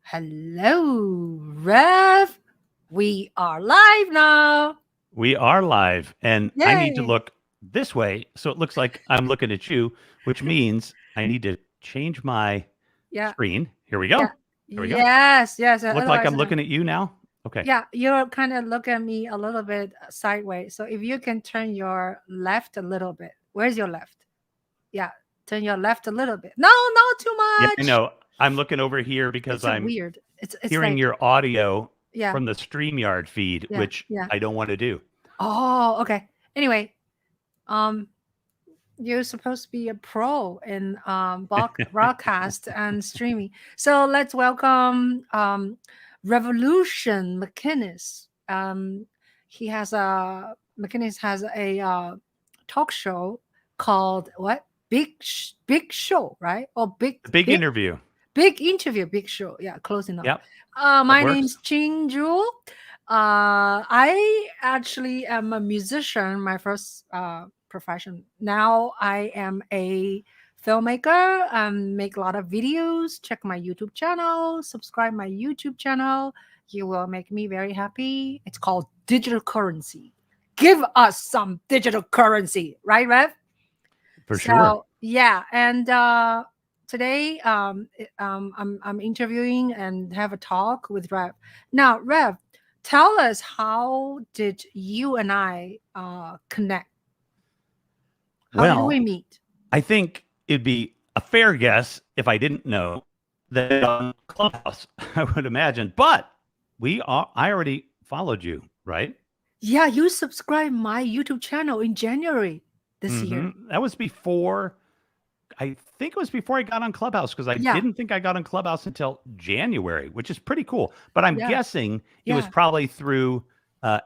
Hello, Rev. We are live now. We are live, and I need to Yay. look this way so it looks like I'm looking at you, which means I need to change my Yeah, screen. Here we yeah. go. Here we go. Yes. Look like Otherwise, I'm looking at you now. Okay. yeah, you're kind of look at me a little bit sideways. So if you can turn your left a little bit. Where's your left? Yeah, turn your left a little bit. No, not too Yeah, I much. know. I'm looking over here because It's a I'm weird. It's hearing like your audio yeah, from the StreamYard feed, yeah, which yeah. I don't want to do. Oh, okay. Anyway, um, you're supposed to be a pro in broadcast and streaming. So let's welcome Revolution Maclnnes. MacInnes has a talk show called what? Big show, right? Or The big interview. big interview, big show. Yeah, close enough. Yep, that My works. name's Ching Juhl. I actually am a musician, my first profession. Now I am a filmmaker and make a lot of videos. Check my YouTube channel, subscribe my YouTube channel. You will make me very happy. It's called digital currency. Give us some digital currency, right, Rev? For sure. So yeah, and today I'm interviewing and have a talk with Rev. Now, Rev, tell us, how did you and I connect? How did we Well, meet? I think it'd be a fair guess if I didn't know that on Clubhouse, I would imagine. But I already followed you, right? Yeah, you subscribed my YouTube channel in January this year. That was before, I think it was before I got on Clubhouse, because I Yeah, didn't think I got on Clubhouse until January, which is pretty cool. But I'm yeah, guessing it was yeah. probably through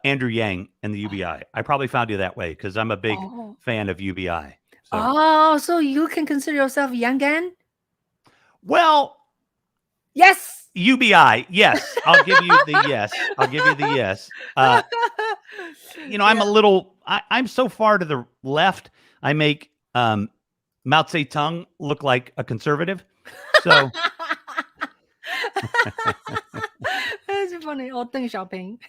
Andrew Yang and the UBI. I probably found you that way because I'm a big Oh, fan of UBI. So, oh, so you can consider yourself young again? well, Yes. UBI, yes. I'll give you the yes. I'll give you the yes. I'm Yeah. a little, I'm so far to the left, I make Mao Zedong look like a conservative. So, That's funny. Or Deng Xiaoping.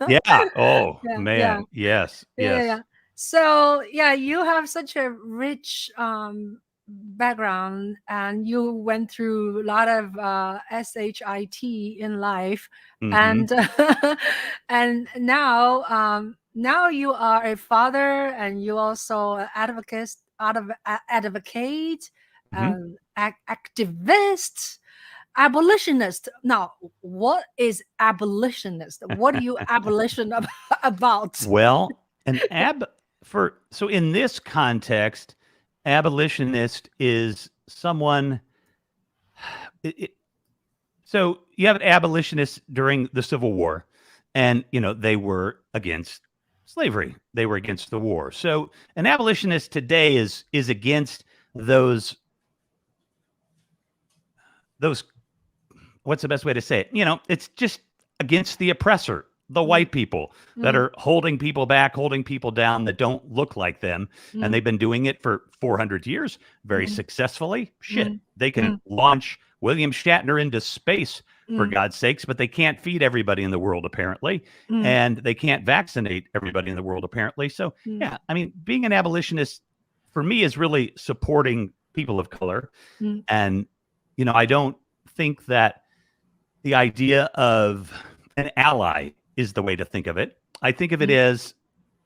yeah. Oh, Yeah. man. Yes. Yeah. Yes. So yeah, you have such a rich background, and you went through a lot of shit in life, Mm-hmm. and now you are a father, and you also advocate, Mm-hmm. activist, abolitionist. Now, what is abolitionist? What do you abolition about? Well, so in this context, abolitionist is someone. So you have abolitionists during the Civil War, and they were against slavery. They were against the war. So an abolitionist today is against those what's the best way to say it? It's just against the oppressor, the white people that are holding people back, holding people down, that don't look like them. And they've been doing it for 400 years very successfully. Shit, they can launch William Shatner into space, for God's sakes, but they can't feed everybody in the world, apparently. And they can't vaccinate everybody in the world, apparently. So, yeah, I mean, being an abolitionist for me is really supporting people of color. And, I don't think that the idea of an ally is the way to think of it. I think of it as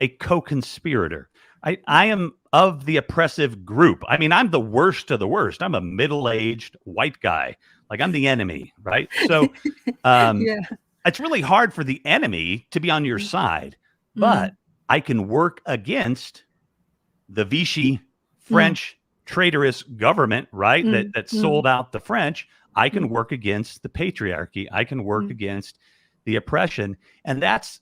a co-conspirator. I am of the oppressive group. I mean, I'm the worst of the worst. I'm a middle-aged white guy. Like, I'm the enemy, right? So Yeah. it's really hard for the enemy to be on your side, but I can work against the Vichy French traitorous government, right? That sold out the French. I can work against the patriarchy. I can work against the oppression. And that's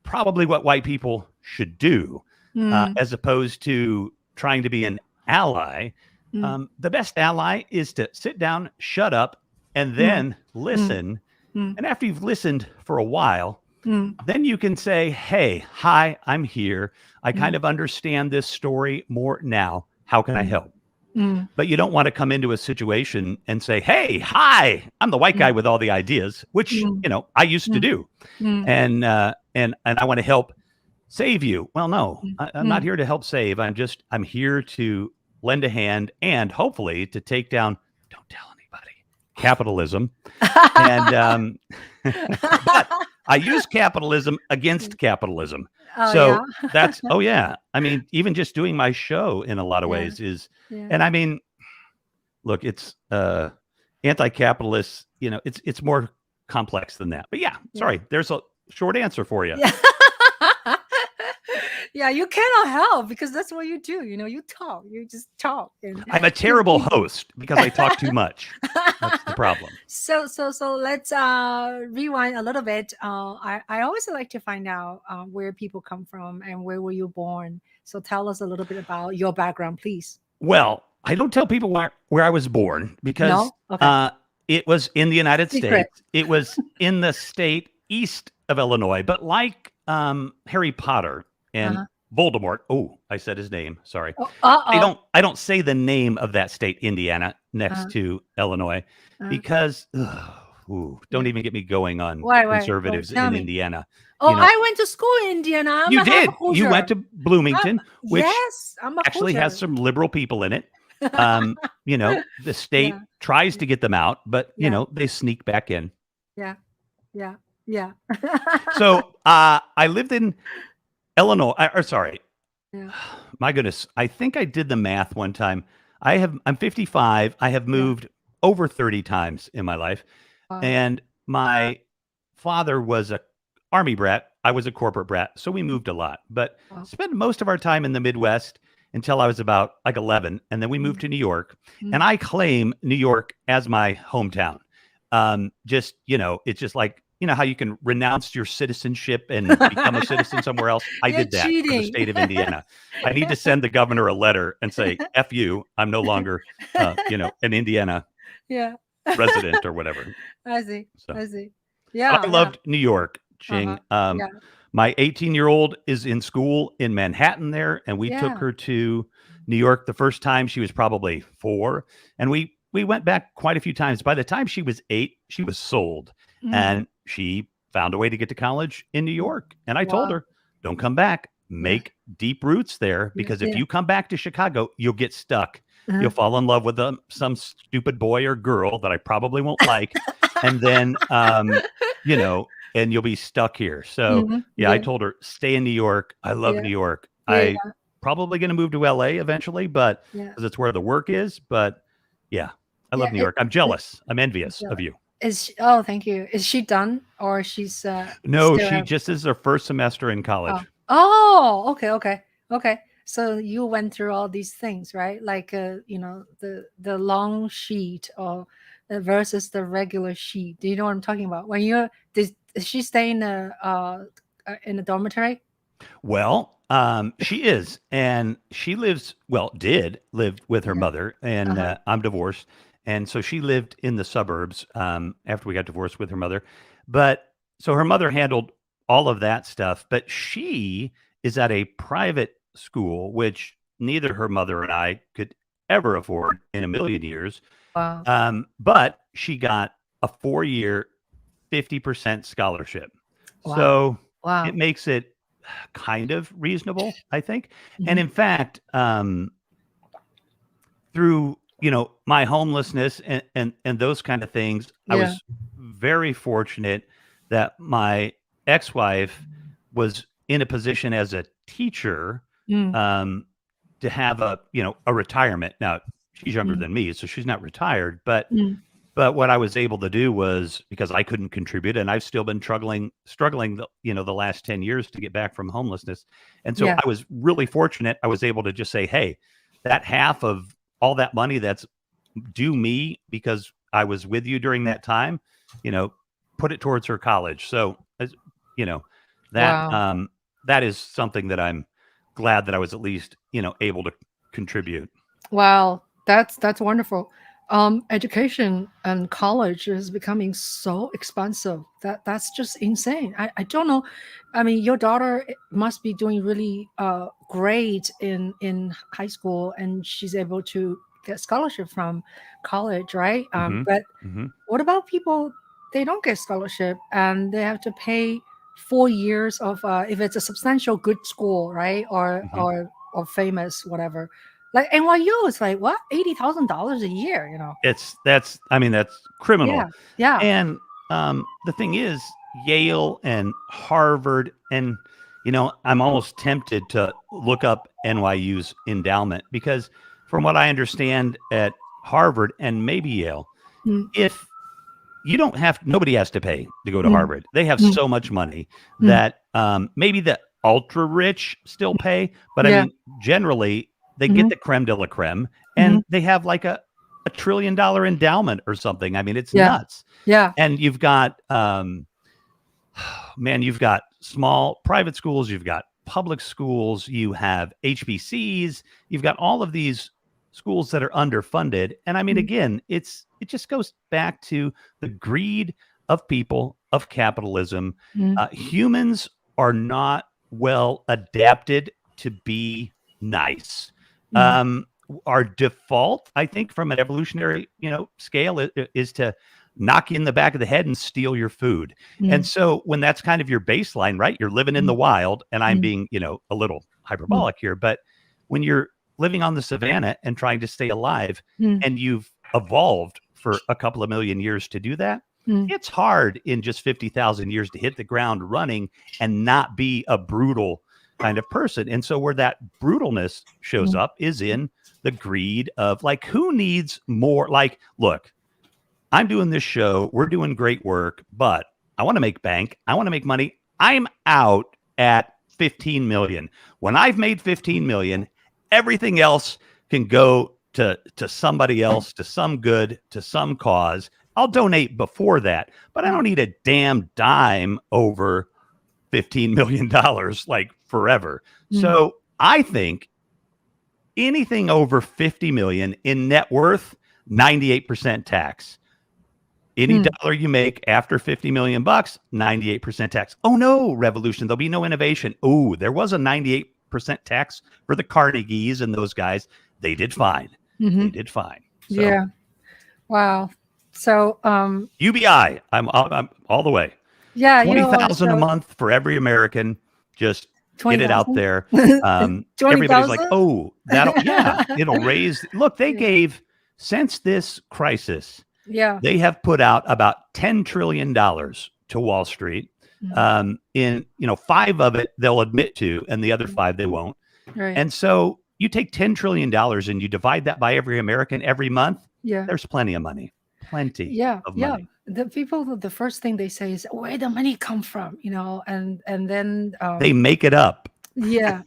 probably what white people should do, as opposed to trying to be an ally. The best ally is to sit down, shut up, and then listen. And after you've listened for a while, then you can say, hey, hi, I'm here. I kind of understand this story more now. How can I help? But you don't want to come into a situation and say, "Hey, hi, I'm the white guy with all the ideas," which I used to do, and I want to help save you. Well, no, I'm not here to help save. I'm here to lend a hand and hopefully to take down. Don't tell anybody. Capitalism, and but I use capitalism against capitalism. Oh, So yeah. that's I mean, even just doing my show in a lot of ways is, and I mean, look, it's anti-capitalist. It's more complex than that. But sorry, there's a short answer for you. Yeah. Yeah, you cannot help because that's what you do. You talk. You just talk. And I'm a terrible host because I talk too much. That's the problem. So let's rewind a little bit. I always like to find out where people come from and where were you born. So tell us a little bit about your background, please. Well, I don't tell people where I was born because it was in the United States. It was in the state east of Illinois. But like Harry Potter and Voldemort. Oh, I said his name. Sorry. I don't say the name of that state, Indiana, next to Illinois, because don't even get me going on conservatives in Indiana. I went to school in Indiana. You did. You went to Bloomington, which I'm a actually has some liberal people in it. The state tries to get them out, but they sneak back in. Yeah. So I lived in Illinois, my goodness. I think I did the math one time. I'm 55. I have moved over 30 times in my life. Wow. And my father was a Army brat. I was a corporate brat. So we moved a lot, but spent most of our time in the Midwest until I was about like 11. And then we moved to New York. And I claim New York as my hometown. It's just like, how you can renounce your citizenship and become a citizen somewhere else. I did that for the state of Indiana. I need to send the governor a letter and say, F you, I'm no longer, an Indiana resident or whatever. I see. So, I see. Yeah. I loved New York, Ching. My 18-year-old is in school in Manhattan there, and we took her to New York the first time. She was probably 4, and we went back quite a few times. By the time she was 8, she was sold. And she found a way to get to college in New York. And I told her, don't come back. Make deep roots there, because if you come back to Chicago, you'll get stuck. You'll fall in love with some stupid boy or girl that I probably won't like. And then, and you'll be stuck here. So, I told her, stay in New York. I love New York. I probably going to move to LA eventually, but because it's where the work is. But I love New York. I'm jealous. I'm envious of you. Thank you. Is she done or she's no, she just is her first semester in college. Okay. So you went through all these things, right? Like the long sheet or versus the regular sheet. Do you know what I'm talking about? Does she stay in a dormitory? Well, she is, and she did live with her mother, and I'm divorced. And so she lived in the suburbs after we got divorced with her mother. But so her mother handled all of that stuff. But she is at a private school, which neither her mother and I could ever afford in a million years. Wow. But she got a 4-year, 50% scholarship. Wow. So it makes it kind of reasonable, I think. And in fact, through my homelessness and those kind of things, I was very fortunate that my ex-wife was in a position as a teacher to have a retirement. Now she's younger than me, so she's not retired, but what I was able to do was, because I couldn't contribute, and I've still been struggling the last 10 years to get back from homelessness. And so I was really fortunate. I was able to just say, hey, that half of all that money that's due me because I was with you during that time, put it towards her college. So, that is something that I'm glad that I was at least, able to contribute. Wow. That's wonderful. Education and college is becoming so expensive. That's just insane. I don't know. I mean, your daughter must be doing really great in high school, and she's able to get scholarship from college, right? Hmm. But Hmm. what about people, they don't get scholarship and they have to pay 4 years of if it's a substantial good school, right? Hmm. Or famous, whatever. Like NYU is like what, $80,000 a year, you know? That's criminal. Yeah, yeah. And the thing is, Yale and Harvard, and I'm almost tempted to look up NYU's endowment, because from what I understand at Harvard and maybe Yale, Mm, if you don't have, nobody has to pay to go to mm, Harvard. They have mm, so much money mm. that maybe the ultra rich still pay, but I Yeah. mean, generally they get Hmm. the creme de la creme, Hmm. and they have like a $1 trillion endowment or something. I mean, it's Yeah. nuts. Yeah. And you've got, man, you've got small private schools, you've got public schools, you have HBCs, you've got all of these schools that are underfunded. And I mean, Mm, again, it just goes back to the greed of people, of capitalism. mm, Humans are not well adapted to be nice. mm, Our default, I think, from an evolutionary, scale, is to knock you in the back of the head and steal your food. And mm, so when that's kind of your baseline, right? You're living in the mm, wild, and I'm mm, being, a little mm, hyperbolic here, but when you're living on the savannah and trying to stay alive, mm, and you've evolved for a couple of million years to do that, mm, it's hard in just 50,000 years to hit the ground running and not be a brutal kind of person. And so where that brutalness shows mm, up is in the greed of, like, who needs more? Like, look, I'm doing this show. We're doing great work, but I want to make bank. I want to make money. I'm out at 15 million. When I've made 15 million, everything else can go to somebody else, to some good, to some cause. I'll donate before that, but I mm, don't need a damn dime over $15 million like forever. mm, So I think anything over 50 million in net worth, 98% tax. Any mm. dollar you make after 50 million bucks, 98% tax. Oh no, Revolution, there'll be no innovation. Oh, there was a 98% tax for the Carnegies and those guys. They did fine. Hmm. They did fine. So Yeah. Wow. So, UBI, I'm all the way. yeah, 20,000 a so month for every American. Just get it out 20,000? there. Everybody's like, 20,000? oh, it'll raise. Look, they gave, since this crisis, Yeah. they have put out about $10 trillion to Wall Street. Mm, In 5 of it they'll admit to, and the other 5 they won't. right. And so you take $10 trillion and you divide that by every American every month. Yeah. There's plenty of money. Plenty Yeah. of Yeah. money. The people, the first thing they say is where the money come from, and then They make it up. yeah.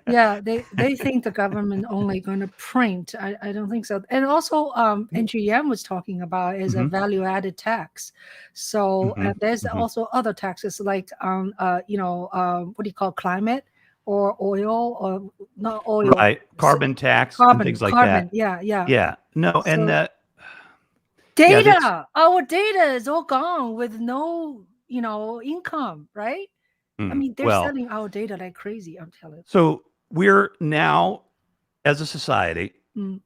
Yeah, they think the government only going to print. I don't think so. And also, NGM was talking about is a Hmm. value added tax. So Hmm. there's Hmm. also other taxes like what do you call climate or oil or not oil, Right. Carbon tax and carbon, things like carbon. that. Yeah, yeah. Yeah. No. And So yeah, this, our data is all gone with no income, right? I mean, they're well, selling our data like crazy. I'm telling you. so we're now, as a society, Mm,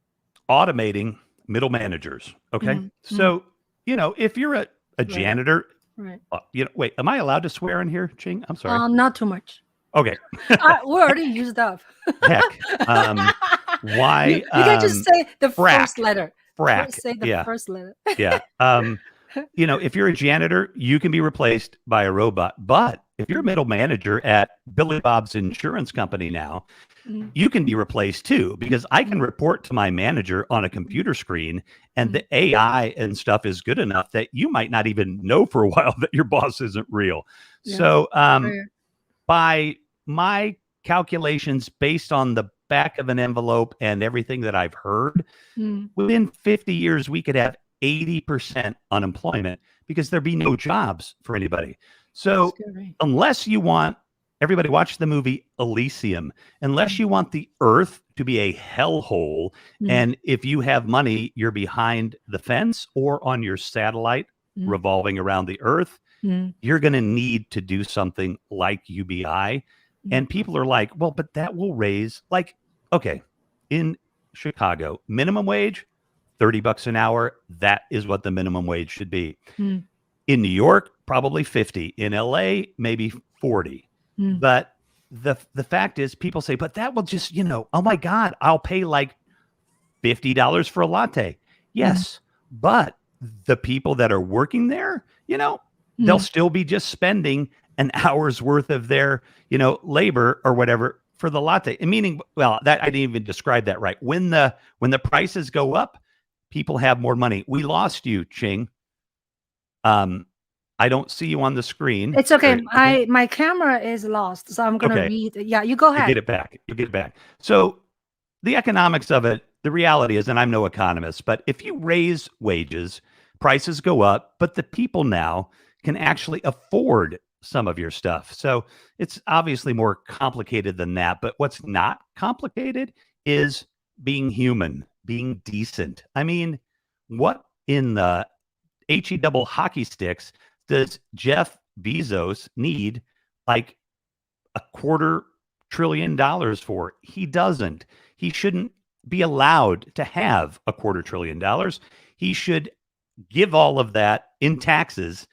automating middle managers. Okay. mm, mm, So, if you're a right, janitor, right. wait, am I allowed to swear in here, Ching? I'm sorry. Not too much. Okay. We already used up. Heck. Why? You can just say the Frack. first letter. Frack. Say the Yeah. first letter. Yeah. If you're a janitor, you can be replaced by a robot. But if you're a middle manager at Billy Bob's insurance company now, Mm, you can be replaced too, because I can report to my manager on a computer screen, and the AI and stuff is good enough that you might not even know for a while that your boss isn't real. yeah. So, Right. by my calculations, based on the back of an envelope and everything that I've heard, Mm, within 50 years, we could have 80% unemployment because there'd be no jobs for anybody. So scary. unless you want, everybody watch the movie Elysium, unless you want the earth to be a hellhole, Mm, and if you have money, you're behind the fence or on your satellite mm, revolving around the earth, mm, you're going to need to do something like UBI. mm, And people are like, well, but that will raise, like, okay, in Chicago, minimum wage, $30 an hour. That is what the minimum wage should be. Mm. In New York, probably 50. In LA, maybe 40. Mm. But the fact is, people say, but that will just, oh my God, I'll pay like $50 for a latte. Yes, but the people that are working there, they'll still be just spending an hour's worth of their, labor or whatever for the latte. And meaning, well, that I didn't even describe that right. When the prices go up, people have more money. We lost you, Ching. I don't see you on the screen. It's okay. My camera is lost, so I'm gonna read. Yeah, you go ahead. You get it back. So the economics of it, the reality is, and I'm no economist, but if you raise wages, prices go up, but the people now can actually afford some of your stuff. So it's obviously more complicated than that. But what's not complicated is being human, being decent. I mean, what in the HE double hockey sticks does Jeff Bezos need like $250 billion for? He doesn't. He shouldn't be allowed to have $250 billion. He should give all of that in taxes,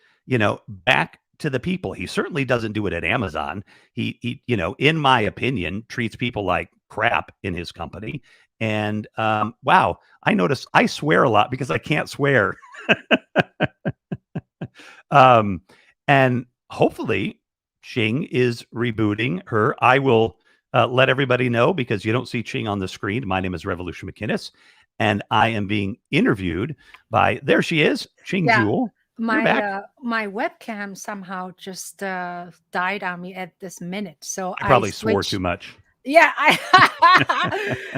back to the people. He certainly doesn't do it at Amazon. He in my opinion, treats people like crap in his company. And wow, I notice I swear a lot because I can't swear. And hopefully Ching is rebooting her. I will let everybody know, because you don't see Ching on the screen. My name is Revolution Maclnnes, and I am being interviewed by, there she is, Ching Juhl. My webcam somehow just died on me at this minute. So I probably swore too much. Yeah,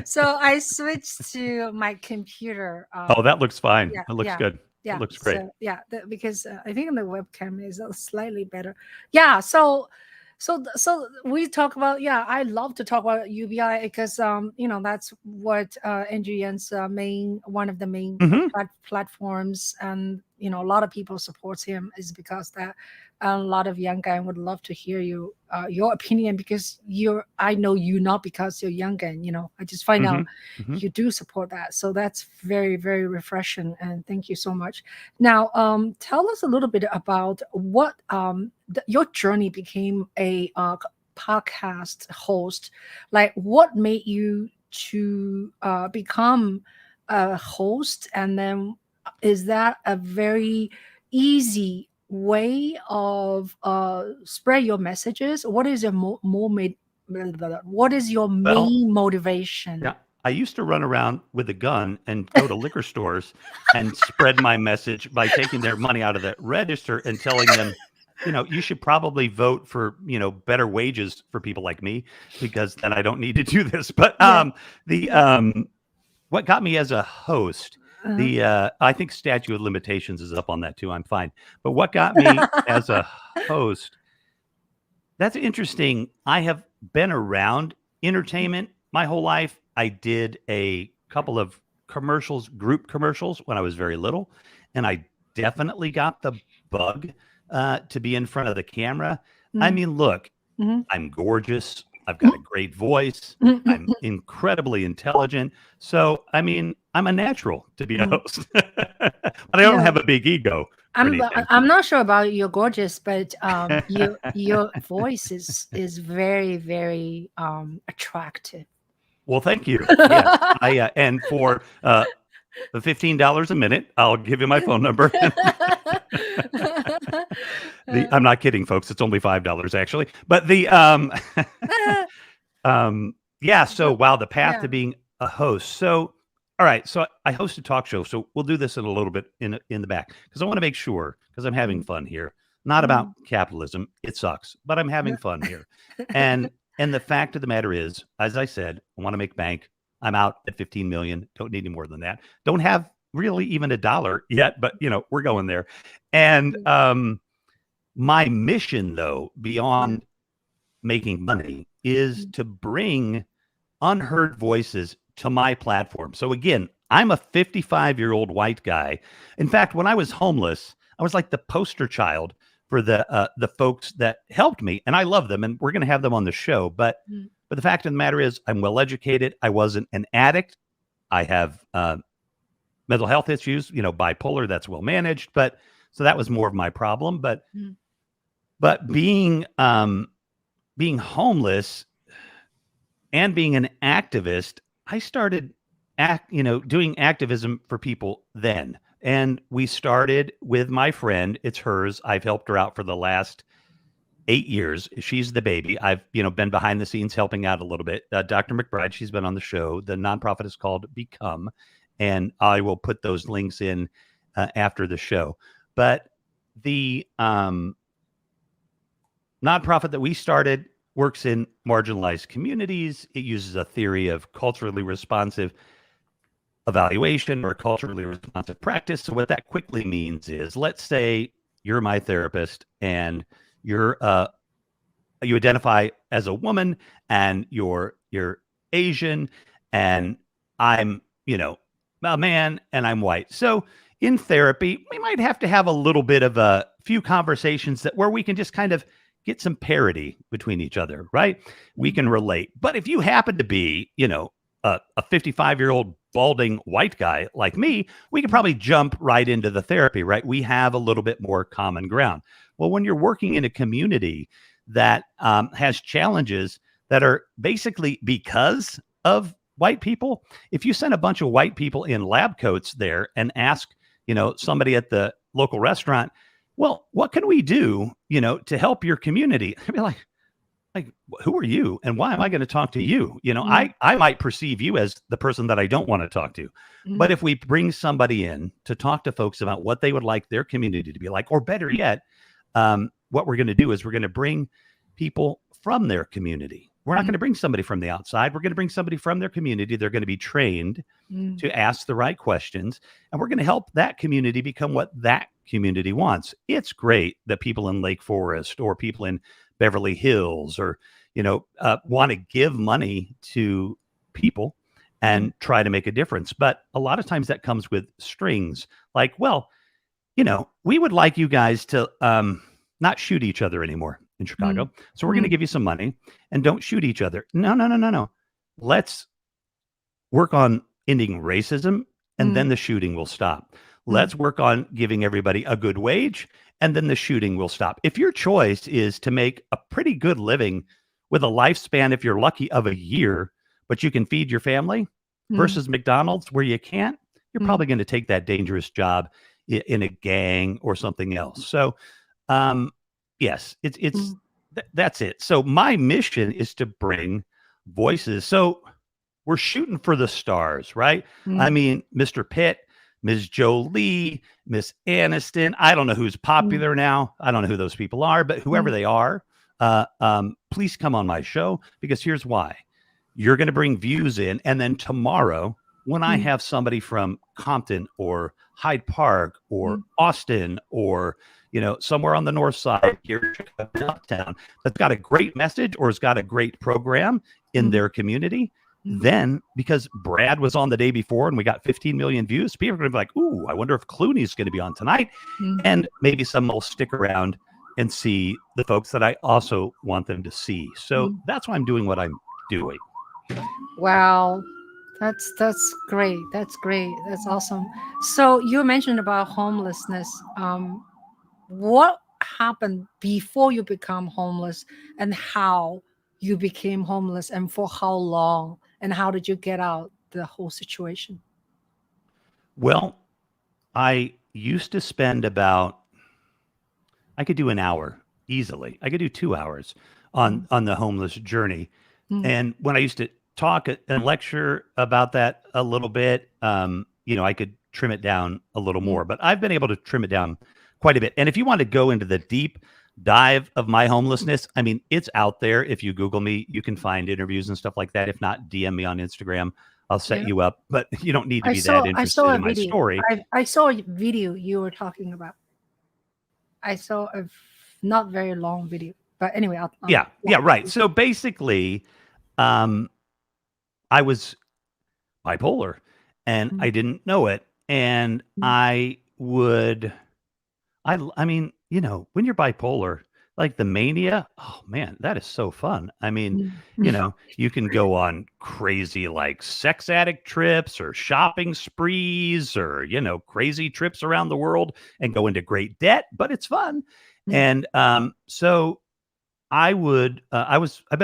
so I switched to my computer. Oh, that looks fine. It looks good. Yeah, it looks great. So, because I think the webcam is slightly better. Yeah, so we talk about. Yeah, I love to talk about UBI because that's what NGN's one of the main platforms, and a lot of people supports him is because that a lot of young guys would love to hear your opinion, because I know you not because you're young, and I just find out you do support that, so that's very, very refreshing, and thank you so much. Now tell us a little bit about what your journey became a podcast host. Like, what made you to become a host, and then is that a very easy way of spread your messages? What is your what is your main motivation? Yeah, I used to run around with a gun and go to liquor stores and spread my message by taking their money out of the register and telling them, you should probably vote for, better wages for people like me, because then I don't need to do this. But what got me as a host, I think statute of limitations is up on that too. I'm fine. But what got me as a host, that's interesting. I have been around entertainment my whole life. I did a couple of group commercials when I was very little, and I definitely got the bug to be in front of the camera. I mean, look, I'm gorgeous. I've got a great voice. I'm incredibly intelligent. So, I mean, I'm a natural to be a host, but I don't have a big ego. I'm not sure about you're gorgeous, but your voice is very, very attractive. Well, thank you. Yes, and for the $15 a minute, I'll give you my phone number. I'm not kidding, folks. It's only $5 actually. But so wow, the path to being a host. So all right, so I host a talk show. So we'll do this in a little bit in the back, because I want to make sure, because I'm having fun here. Not about capitalism. It sucks, but I'm having fun here. And the fact of the matter is, as I said, I want to make bank. I'm out at 15 million. Don't need any more than that. Don't have really even $1 yet, but we're going there. And my mission, though, beyond making money, is to bring unheard voices to my platform. So again, I'm a 55-year-old white guy. In fact, when I was homeless, I was like the poster child for the folks that helped me, and I love them, and we're going to have them on the show. But the fact of the matter is, I'm well educated. I wasn't an addict. I have mental health issues, bipolar, that's well managed, but so that was more of my problem. But being homeless and being an activist, I started doing activism for people then. And we started with my friend. It's hers. I've helped her out for the last 8 years. She's the baby. I've, been behind the scenes helping out a little bit. Dr. McBride, she's been on the show. The nonprofit is called Become, and I will put those links in after the show. But the nonprofit that we started works in marginalized communities. It uses a theory of culturally responsive evaluation or culturally responsive practice. So what that quickly means is, let's say you're my therapist and you identify as a woman and you're Asian and I'm, a man and I'm white. So in therapy, we might have to have a little bit of a few conversations where we can just kind of get some parity between each other, right? We can relate. But if you happen to be, a 55-year-old balding white guy like me, we could probably jump right into the therapy, right? We have a little bit more common ground. Well, when you're working in a community that has challenges that are basically because of white people, if you send a bunch of white people in lab coats there and ask, somebody at the local restaurant, well, what can we do, to help your community? I'd be like, who are you? And why am I going to talk to you? I might perceive you as the person that I don't want to talk to. But if we bring somebody in to talk to folks about what they would like their community to be like, or better yet, what we're going to do is we're going to bring people from their community. We're not going to bring somebody from the outside. We're going to bring somebody from their community. They're going to be trained to ask the right questions. And we're going to help that community become what that community wants. It's great that people in Lake Forest or people in Beverly Hills or, want to give money to people and try to make a difference. But a lot of times that comes with strings like, well, we would like you guys to not shoot each other anymore in Chicago. So we're going to give you some money and don't shoot each other. No. Let's work on ending racism and then the shooting will stop. Let's work on giving everybody a good wage and then the shooting will stop. If your choice is to make a pretty good living with a lifespan, if you're lucky, of a year, but you can feed your family versus McDonald's where you can't, you're probably going to take that dangerous job in a gang or something else. So, yes, that's it. So my mission is to bring voices. So we're shooting for the stars, right? I mean, Mr. Pitt, Ms. Jolie, Miss Aniston. I don't know who's popular now. I don't know who those people are, but whoever they are, please come on my show, because here's why. You're going to bring views in. And then tomorrow, when I have somebody from Compton or Hyde Park or Austin or, somewhere on the north side here in uptown that's got a great message or has got a great program in their community, then because Brad was on the day before and we got 15 million views, people are going to be like, ooh, I wonder if Clooney's going to be on tonight. And maybe some will stick around and see the folks that I also want them to see. So that's why I'm doing what I'm doing. Wow. That's great. That's great. That's awesome. So you mentioned about homelessness. What happened before you become homeless and how you became homeless and for how long and how did you get out the whole situation? Well, I used to spend I could do an hour easily. I could do 2 hours on the homeless journey. And when I used to talk and lecture about that a little bit, I could trim it down a little more, but I've been able to trim it down quite a bit. And if you want to go into the deep dive of my homelessness, I mean, it's out there. If you Google me, you can find interviews and stuff like that. If not, DM me on Instagram. I'll set you up, but you don't need to be that interested in my story. I saw a video you were talking about. I saw a not very long video, but anyway. Yeah, right. So basically, I was bipolar and I didn't know it. And I mean, when you're bipolar, like the mania, oh man, that is so fun. I mean, Mm. you can go on crazy like sex addict trips or shopping sprees or, crazy trips around the world and go into great debt, but it's fun. Mm. And so I've been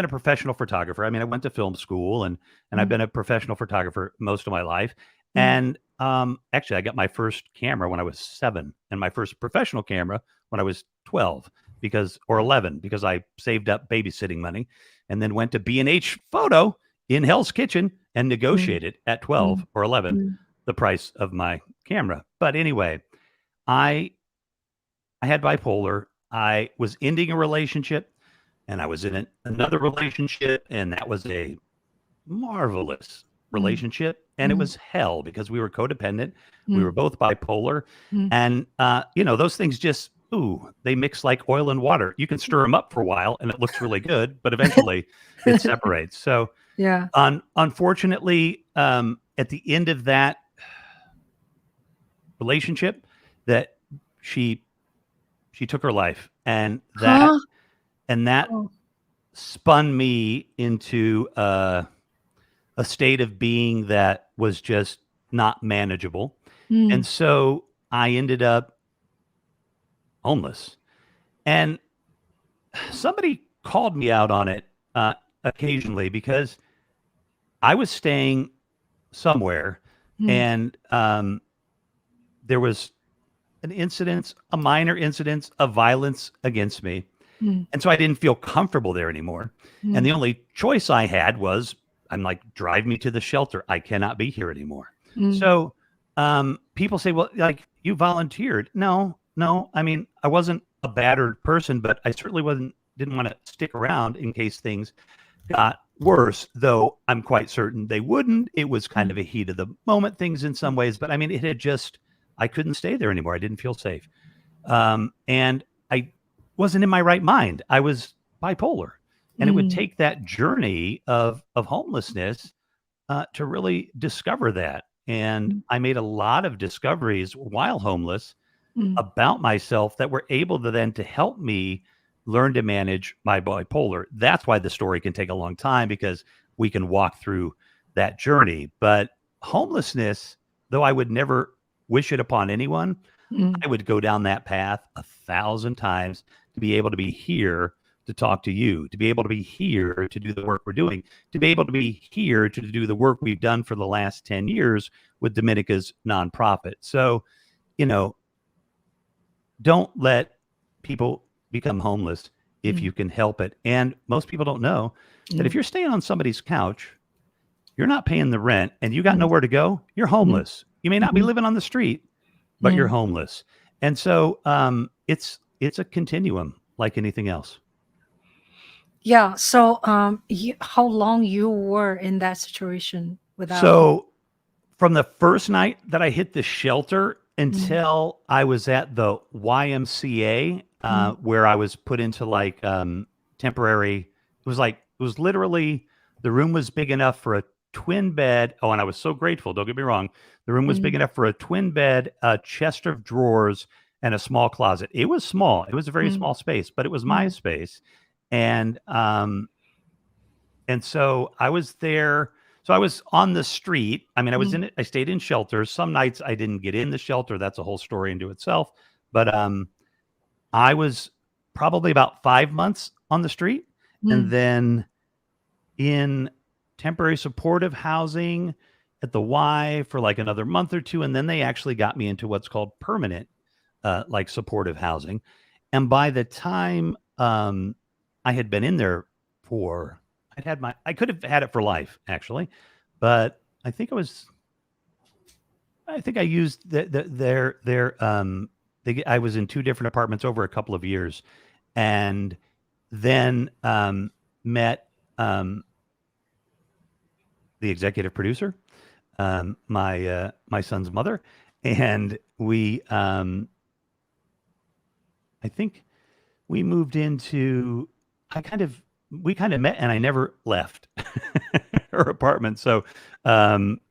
a professional photographer. I mean, I went to film school and I've Mm. been a professional photographer most of my life. Mm. And actually, I got my first camera when I was 7, and my first professional camera when I was 12 or 11 because I saved up babysitting money, and then went to B&H Photo in Hell's Kitchen and Mm. negotiated at 12 Mm. or 11 Mm. the price of my camera. But anyway, I I had bipolar. I was ending a relationship and I was in another relationship, and that was a marvelous Mm. relationship. And it Mm. was hell because we were codependent. We were Mm. both bipolar. Mm. And, those things just, they mix like oil and water. You can stir them up for a while and it looks really good, but eventually it separates. So, Yeah. unfortunately, at the end of that relationship, that she she took her life, and that Huh? and that Oh. spun me into a state of being that was just not manageable. And Mm. so I ended up homeless. And somebody called me out on it occasionally because I was staying somewhere, Mm. and there was a minor incident of violence against me. Mm. And so I didn't feel comfortable there anymore. And Mm. the only choice I had was, I'm like, drive me to the shelter. I cannot be here anymore. Mm. So people say, well, like, you volunteered. No, no. I mean, I wasn't a battered person, but I certainly didn't want to stick around in case things got worse, though I'm quite certain they wouldn't. It was kind Mm. of a heat of the moment things in some ways, but I mean, I couldn't stay there anymore. I didn't feel safe. And I wasn't in my right mind. I was bipolar, and it would Mm. take that journey of homelessness to really discover that. And Mm. I made a lot of discoveries while homeless Mm. about myself that were able to then to help me learn to manage my bipolar. That's why the story can take a long time, because we can walk through that journey. But homelessness, though I would never wish it upon anyone, Mm. I would go down that path 1,000 times to be able to be here to talk to you, to be able to be here to do the work we're doing, to be able to be here to do the work we've done for the last 10 years with Dominica's nonprofit. So, you know, don't let people become homeless if Mm. you can help it. And most people don't know that if Mm. you're staying on somebody's couch, you're not paying the rent and you got Mm. nowhere to go, you're Mm. homeless. You may not be Mhm. living on the street, but you're Mm. homeless. And so it's a continuum like anything else. Yeah. So, how long you were in that situation without? So from the first night that I hit the shelter Mm. until I was at the YMCA, Mm. where I was put into like temporary. It was literally, the room was big enough for a twin bed. Oh, and I was so grateful. Don't get me wrong. The room was big Mm. enough for a twin bed, a chest of drawers, and a small closet. It was small. It was a very Mm. small space, but it was my Mm. space. And so I was there. So I was on the street. I mean, Mm. I stayed in shelters. Some nights I didn't get in the shelter. That's a whole story into itself. But I was probably about 5 months on the street, and Mm. then in temporary supportive housing at the Y for like another month or two. And then they actually got me into what's called permanent, like supportive housing. And by the time I had been in there for, I could have had it for life actually, but I think I used I was in two different apartments over a couple of years, and then met the executive producer, my son's mother, and I think we moved into we kind of met, and I never left her apartment. So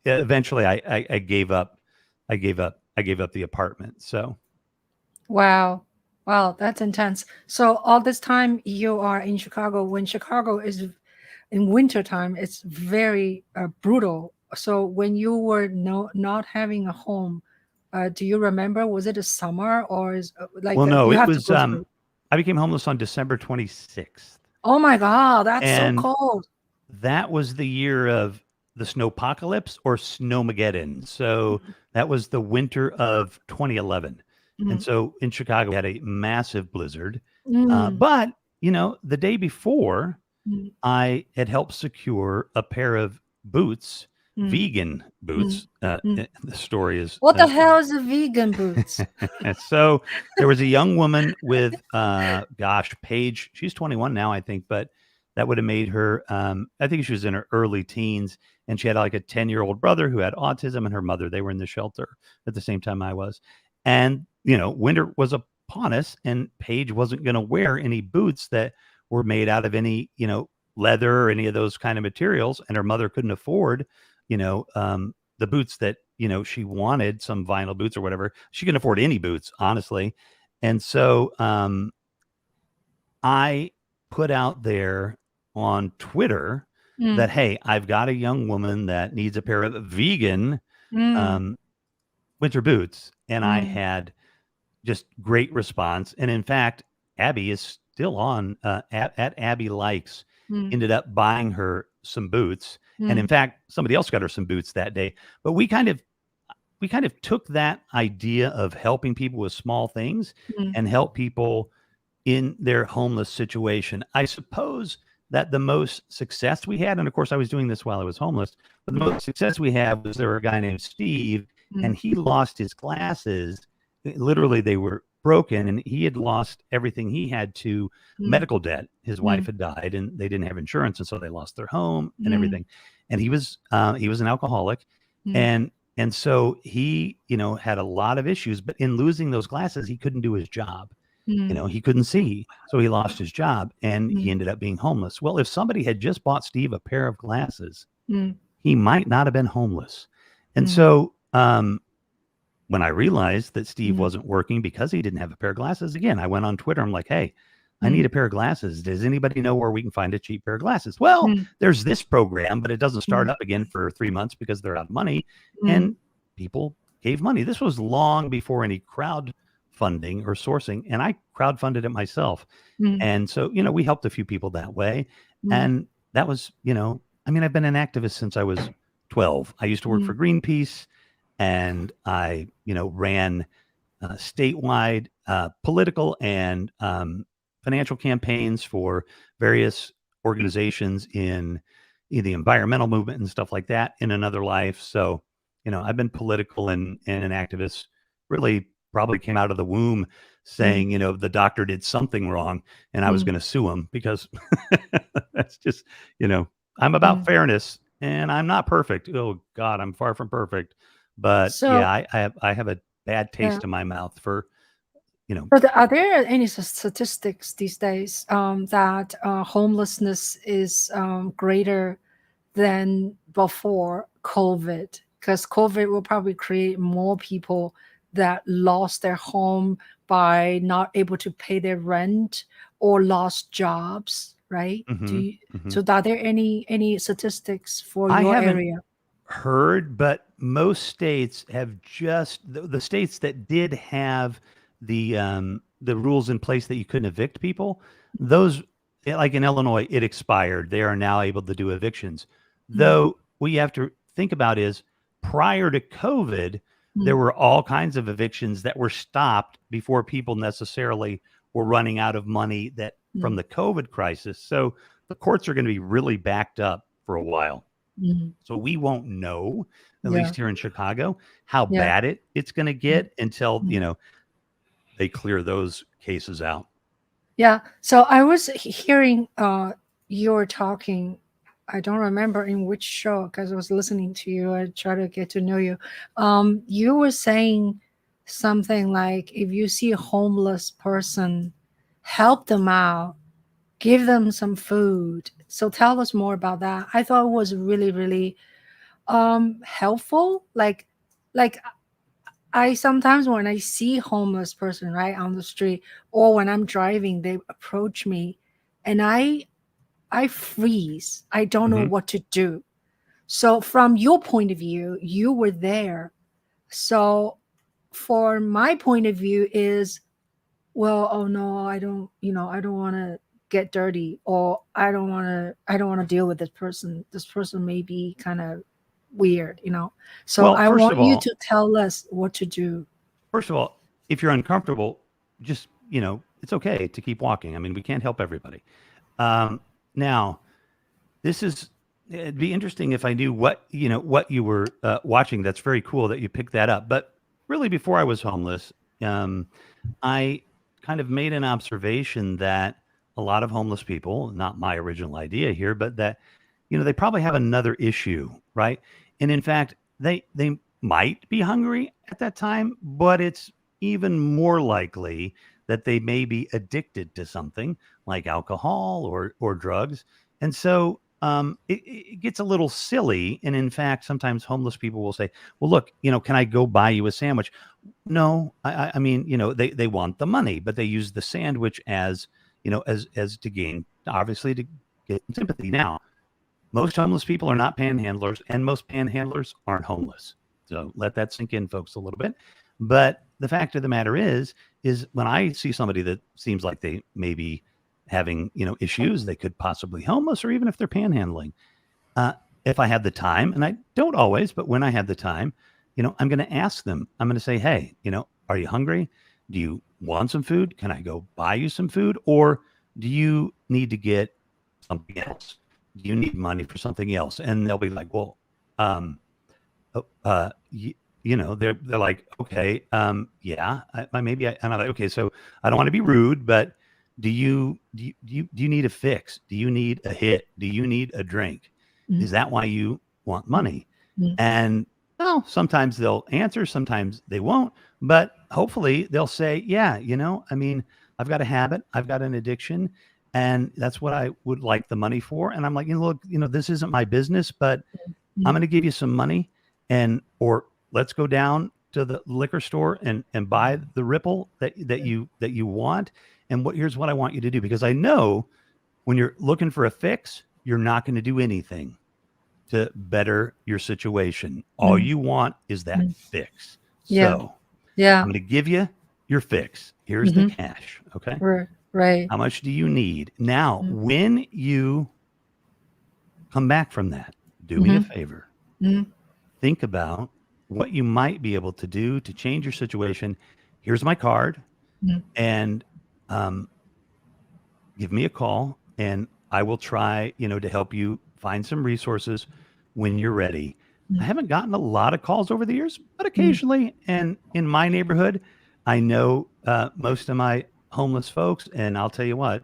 eventually I gave up. I gave up the apartment. So Wow. Wow, that's intense. So all this time you are in Chicago. When Chicago is in wintertime, it's very brutal. So when you were not having a home, do you remember? Was it a summer or is Well, like no, you it have to was. go through? I became homeless on December 26th, Oh my God, that's so and cold. that was the year of the snowpocalypse or snowmageddon. So that was the winter of 2011. And Mm, so in Chicago, we had a massive blizzard. mm, But, the day before, mm, I had helped secure a pair of boots, mm, vegan mm, boots. mm. The story is What the hell is a vegan boots? so there was a young woman with, gosh, Paige. She's 21 now, I think, but that would have made her, I think she was in her early teens. And she had like a 10-year-old brother who had autism and her mother. They were in the shelter at the same time I was. And, winter was upon us, and Paige wasn't going to wear any boots that were made out of any, leather or any of those kind of materials. And her mother couldn't afford, the boots that she wanted, some vinyl boots or whatever. She couldn't afford any boots, honestly. And so I put out there on Twitter that, Mm, hey, I've got a young woman that needs a pair of vegan mm, um, winter boots. And I mm, had just great response. And in fact, Abby is still on at Abby Likes, mm, ended up buying her some boots. And in mm, fact, somebody else got her some boots that day. But we kind of took that idea of helping people with small things mm, and help people in their homeless situation. I suppose that the most success we had, and of course I was doing this while I was homeless, but the most success we had was there were a guy named Steve, mm, and he lost his glasses. Literally, they were broken, and he had lost everything he had to mm, medical debt. His wife mm, had died, and they didn't have insurance, and so they lost their home and mm, everything. And he was an alcoholic, mm, and so he had a lot of issues. But in losing those glasses, he couldn't do his job. mm, He couldn't see, so he lost his job and he mm, ended up being homeless. Well, if somebody had just bought Steve a pair of glasses, mm, he might not have been homeless. And mm, so when I realized that Steve mm, wasn't working because he didn't have a pair of glasses, again, I went on Twitter. I'm like, hey, I need mm, a pair of glasses. Does anybody know where we can find a cheap pair of glasses? Well, mm, there's this program, but it doesn't start mm, up again for 3 months because they're out of money. mm, And people gave money. This was long before any crowdfunding or sourcing, and I crowdfunded it myself. mm, And so, we helped a few people that way. mm, And that was, I mean, I've been an activist since I was 12. I used to work mm, for Greenpeace, and I, ran statewide political and financial campaigns for various organizations in the environmental movement and stuff like that in another life. So, I've been political and an activist, really probably came out of the womb mm, saying, the doctor did something wrong and I was mm, going to sue him because that's just, you know, I'm about mm. fairness and I'm not perfect. Oh God, I'm far from perfect. But yeah, So, I have a bad yeah. taste in my mouth for, you know, But are there any statistics these days that homelessness is greater than before COVID? Because COVID will probably create more people that lost their home by not able to pay their rent or lost jobs, right? mhm, mhm. So are there any statistics for I your haven't area? heard, but most states have just the states that did have the rules in place that you couldn't evict people, those like in Illinois, it expired. They are now able to do evictions. Mm, Though what you have to think about is prior to COVID, there mm, were all kinds of evictions that were stopped before people necessarily were running out of money that from mm, the COVID crisis. So the courts are going to be really backed up for a while. mm. So we won't know, at Yeah, least here in Chicago, how yeah. bad it's going to Mm, get until, mm. they clear those cases out. Yeah. So I was hearing you were talking. I don't remember in which show because I was listening to you. I try to get to know you. You were saying something like if you see a homeless person, help them out, give them some food. So tell us more about that. I thought it was really, really helpful. Like I sometimes when I see homeless person right on the street or when I'm driving, they approach me and I freeze. I don't know Hmm. what to do. So from your point of view, you were there. So for my point of view is, well, oh no, I don't, I don't want to get dirty, or I don't want to deal with this person. This person may be kind of weird. So Well, I want you to tell us what to do. first of all, if you're uncomfortable, just, it's okay to keep walking. I mean, we can't help everybody. Now, this is, it'd be interesting if I knew what you were watching. That's very cool that you picked that up. But really, before I was homeless, I kind of made an observation that a lot of homeless people, not my original idea here, but that, they probably have another issue, right? And in fact, they might be hungry at that time, but it's even more likely that they may be addicted to something like alcohol or drugs. And so it gets a little silly. And in fact, sometimes homeless people will say, well, look, can I go buy you a sandwich? No, I mean, they want the money, but they use the sandwich as, as to gain, obviously, to get sympathy. Now, most homeless people are not panhandlers, and most panhandlers aren't homeless. So let that sink in, folks, a little bit. But the fact of the matter is when I see somebody that seems like they may be having, issues, they could possibly homeless, or even if they're panhandling. Uh, if I have the time, and I don't always, but when I have the time, I'm going to ask them. I'm going to say, hey, are you hungry? Do you want some food? Can I go buy you some food? Or do you need to get something else? Do you need money for something else? And they'll be like, well, um, they're like, okay, yeah, and I'm like, okay, so I don't want to be rude, but do you need a fix? Do you need a hit? Do you need a drink? Mm, Is that why you want money? mm, And well, sometimes they'll answer, sometimes they won't, but hopefully they'll say, yeah, I mean, I've got a habit, I've got an addiction, and that's what I would like the money for. And I'm like, look, this isn't my business, but I'm mm, going to give you some money, or let's go down to the liquor store and buy the Ripple that you want. And here's what I want you to do, because I know when you're looking for a fix, you're not going to do anything to better your situation. All mm, you want is that mm. fix. Yeah, So yeah. I'm going to give you your fix. Here's the Hmm. cash. Okay. Right, right. How much do you need? Now, Mm, when you come back from that, do me a mm-hmm, favor. mm, Think about what you might be able to do to change your situation. Here's my card, mm, and um, give me a call, and I will try, to help you find some resources when you're ready. I mm, haven't gotten a lot of calls over the years, but mm, occasionally, and in my neighborhood, I know most of my homeless folks, and I'll tell you what,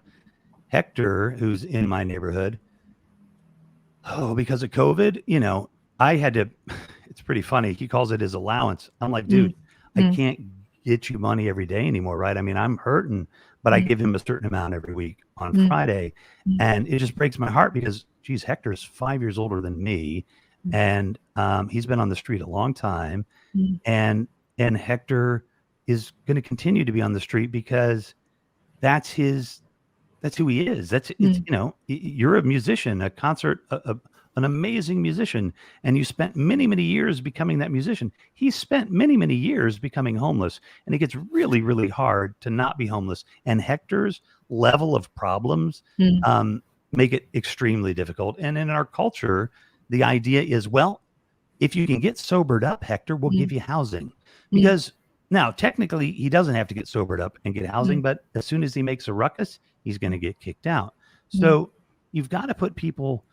Hector, who's in my neighborhood, oh, because of COVID, I had to, it's pretty funny. He calls it his allowance. I'm like, mm, dude, I mm, can't get you money every day anymore, right? I mean, I'm hurting, but I mm, give him a certain amount every week on mm, Friday. mm, And it just breaks my heart because, geez, Hector's 5 years older than me. mm, And he's been on the street a long time. mm, And, and Hector is going to continue to be on the street because that's his that's who he is. It's mm, you're a musician, a concert, an amazing musician, and you spent many many years becoming that musician. He spent many many years becoming homeless, and it gets really really hard to not be homeless. And Hector's level of problems mm, um, make it extremely difficult. And in our culture, the idea is, well, if you can get sobered up, Hector, we'll mm, give you housing. mm, Because now, technically, he doesn't have to get sobered up and get housing, mm, but as soon as he makes a ruckus, he's going to get kicked out. mm, So you've got to put people,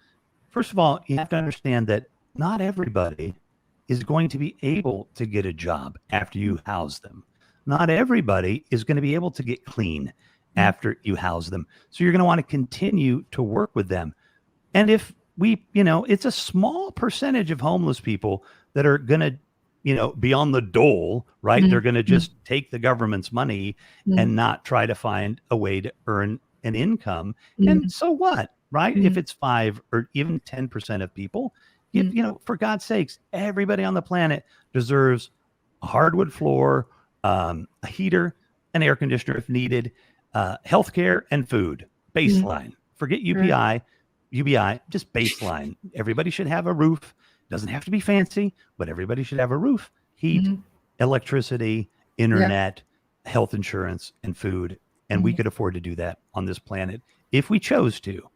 first of all, you have to understand that not everybody is going to be able to get a job after you house them. Not everybody is going to be able to get clean mm, after you house them. So you're going to want to continue to work with them. And if it's a small percentage of homeless people that are going to, be on the dole, right? They're mm, going to mm, just take the government's money mm, and not try to find a way to earn an income. And mm, so what, right? If mm, it's 5 or even 10% of people, mm, for God's sakes, everybody on the planet deserves a hardwood floor, a heater, an air conditioner if needed, healthcare and food, baseline. Forget UBI, just baseline. Everybody should have a roof. Doesn't have to be fancy, but everybody should have a roof, heat, electricity, internet, health insurance, and food. And we could afford to do that on this planet if we chose to.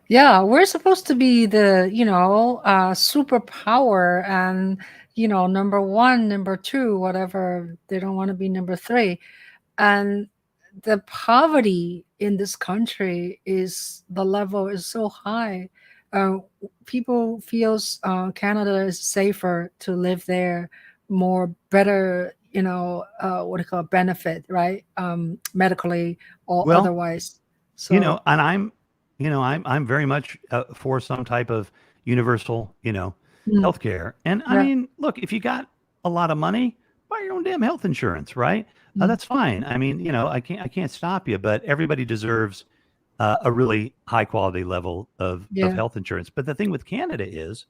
Yeah, we're supposed to be the, superpower and, number one, number two, whatever. They don't want to be number three. And the poverty in this country the level is so high. People feels Canada is safer to live there, more better, what do you call it, benefit, right? Medically or Well, otherwise. So, and I'm very much for some type of universal, healthcare. And I mean, look, if you got a lot of money, buy your own damn health insurance, right? That's fine. I mean, I can't stop you, but everybody deserves a really high quality level of health insurance. But the thing with Canada is,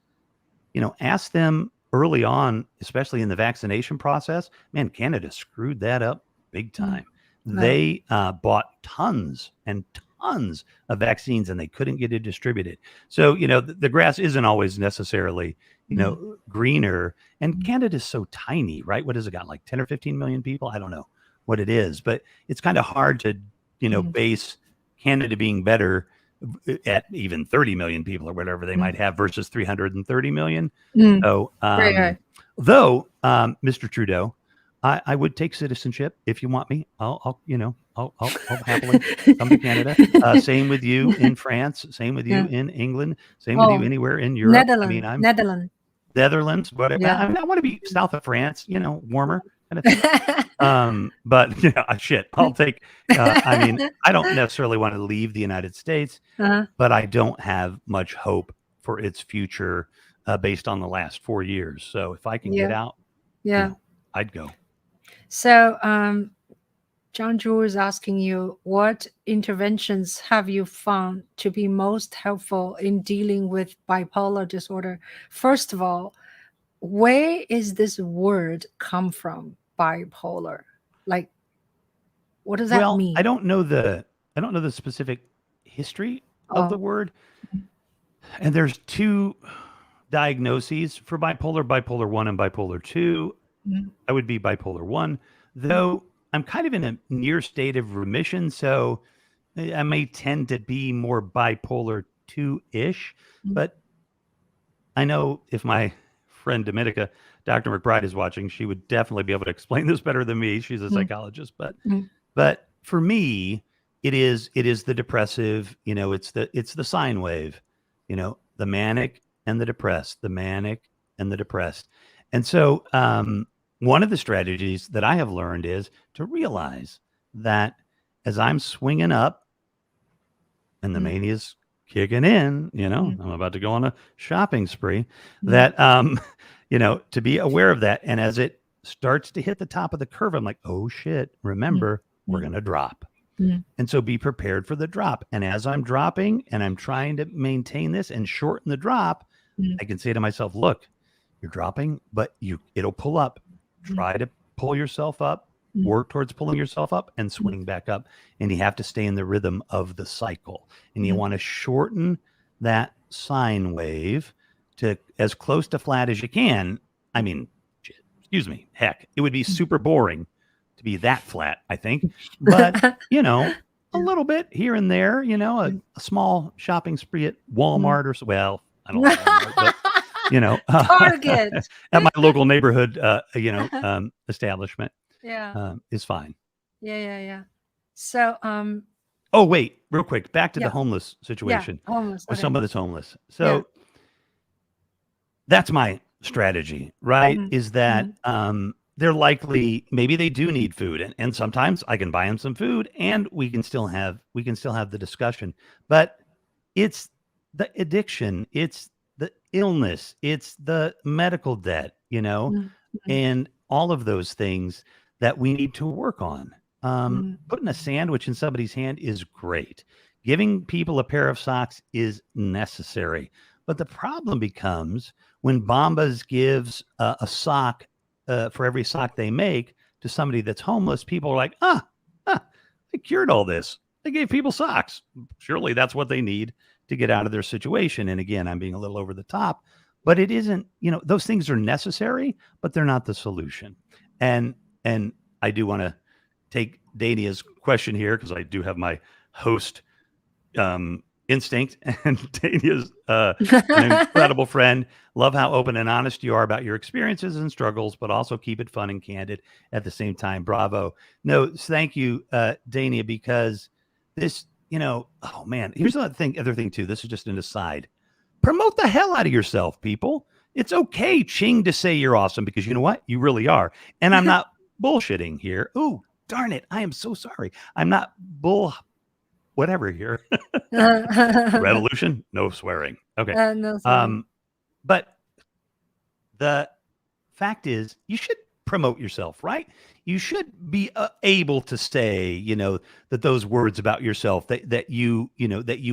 ask them early on, especially in the vaccination process. Man, Canada screwed that up big time. They bought tons and tons of vaccines and they couldn't get it distributed. So, the grass isn't always necessarily, greener. And Canada's so tiny, right? What has it got? Like 10 or 15 million people? I don't know what it is, but it's kind of hard to, base Canada being better at even 30 million people or whatever they might have versus 330 million. So, though, Mr. Trudeau, I would take citizenship if you want me. I'll happily come to Canada. Same with you in France. Same with you in England. Same with you anywhere in Europe. Netherlands. I mean, Netherlands, whatever. I mean, I want to be south of France. Warmer kind of thing. But shit, I'll take. I mean, I don't necessarily want to leave the United States, but I don't have much hope for its future based on the last 4 years. So if I can get out, I'd go. So, John Juhl is asking you, what interventions have you found to be most helpful in dealing with bipolar disorder? First of all, where is this word come from, bipolar? Like, what does that mean? I don't know the specific history of the word. And there's two diagnoses for bipolar 1 and bipolar 2. I would be bipolar 1, though I'm kind of in a near state of remission, so I may tend to be more bipolar 2-ish. But I know if my friend Dominica, Dr. McBride, is watching, she would definitely be able to explain this better than me. She's a psychologist, but for me, it is the depressive. It's the sine wave. The manic and the depressed, and so one of the strategies that I have learned is to realize that as I'm swinging up and the mania's kicking in, I'm about to go on a shopping spree, that, to be aware of that. And as it starts to hit the top of the curve, I'm like, oh shit, remember, we're going to drop. And so be prepared for the drop. And as I'm dropping and I'm trying to maintain this and shorten the drop, I can say to myself, look, you're dropping, but it'll pull up. Try to pull yourself up, work towards pulling yourself up and swing back up. And you have to stay in the rhythm of the cycle. And you want to shorten that sine wave to as close to flat as you can. I mean, excuse me, heck, it would be super boring to be that flat, I think. But, a little bit here and there, a small shopping spree at Walmart or, well, I don't know, Walmart, but, Target at my local neighborhood, establishment, is fine. Yeah. So, oh wait, real quick, back to the homeless situation. Homeless, with somebody that's homeless. So that's my strategy, right? Is that they're likely, maybe they do need food, and sometimes I can buy them some food, and we can still have the discussion. But it's the addiction, it's the illness, it's the medical debt, and all of those things that we need to work on. Putting a sandwich in somebody's hand is great. Giving people a pair of socks is necessary. But the problem becomes when Bombas gives a sock for every sock they make to somebody that's homeless. People are like, they cured all this. They gave people socks. Surely that's what they need to get out of their situation. And again, I'm being a little over the top, but it isn't, those things are necessary, but they're not the solution. And I do want to take Dania's question here because I do have my host instinct, and Dania's an incredible friend. Love how open and honest you are about your experiences and struggles, but also keep it fun and candid at the same time. Bravo. No, thank you, Dania, because this, oh man, here's the other thing too. This is just an aside. Promote the hell out of yourself, people. It's okay, Ching, to say you're awesome because you know what? You really are. And I'm not bullshitting here. Ooh, darn it. I am so sorry. I'm not whatever here. Revolution, no swearing. Okay. No swearing. But the fact is, you should promote yourself, right? You should be able to say, that those words about yourself, that you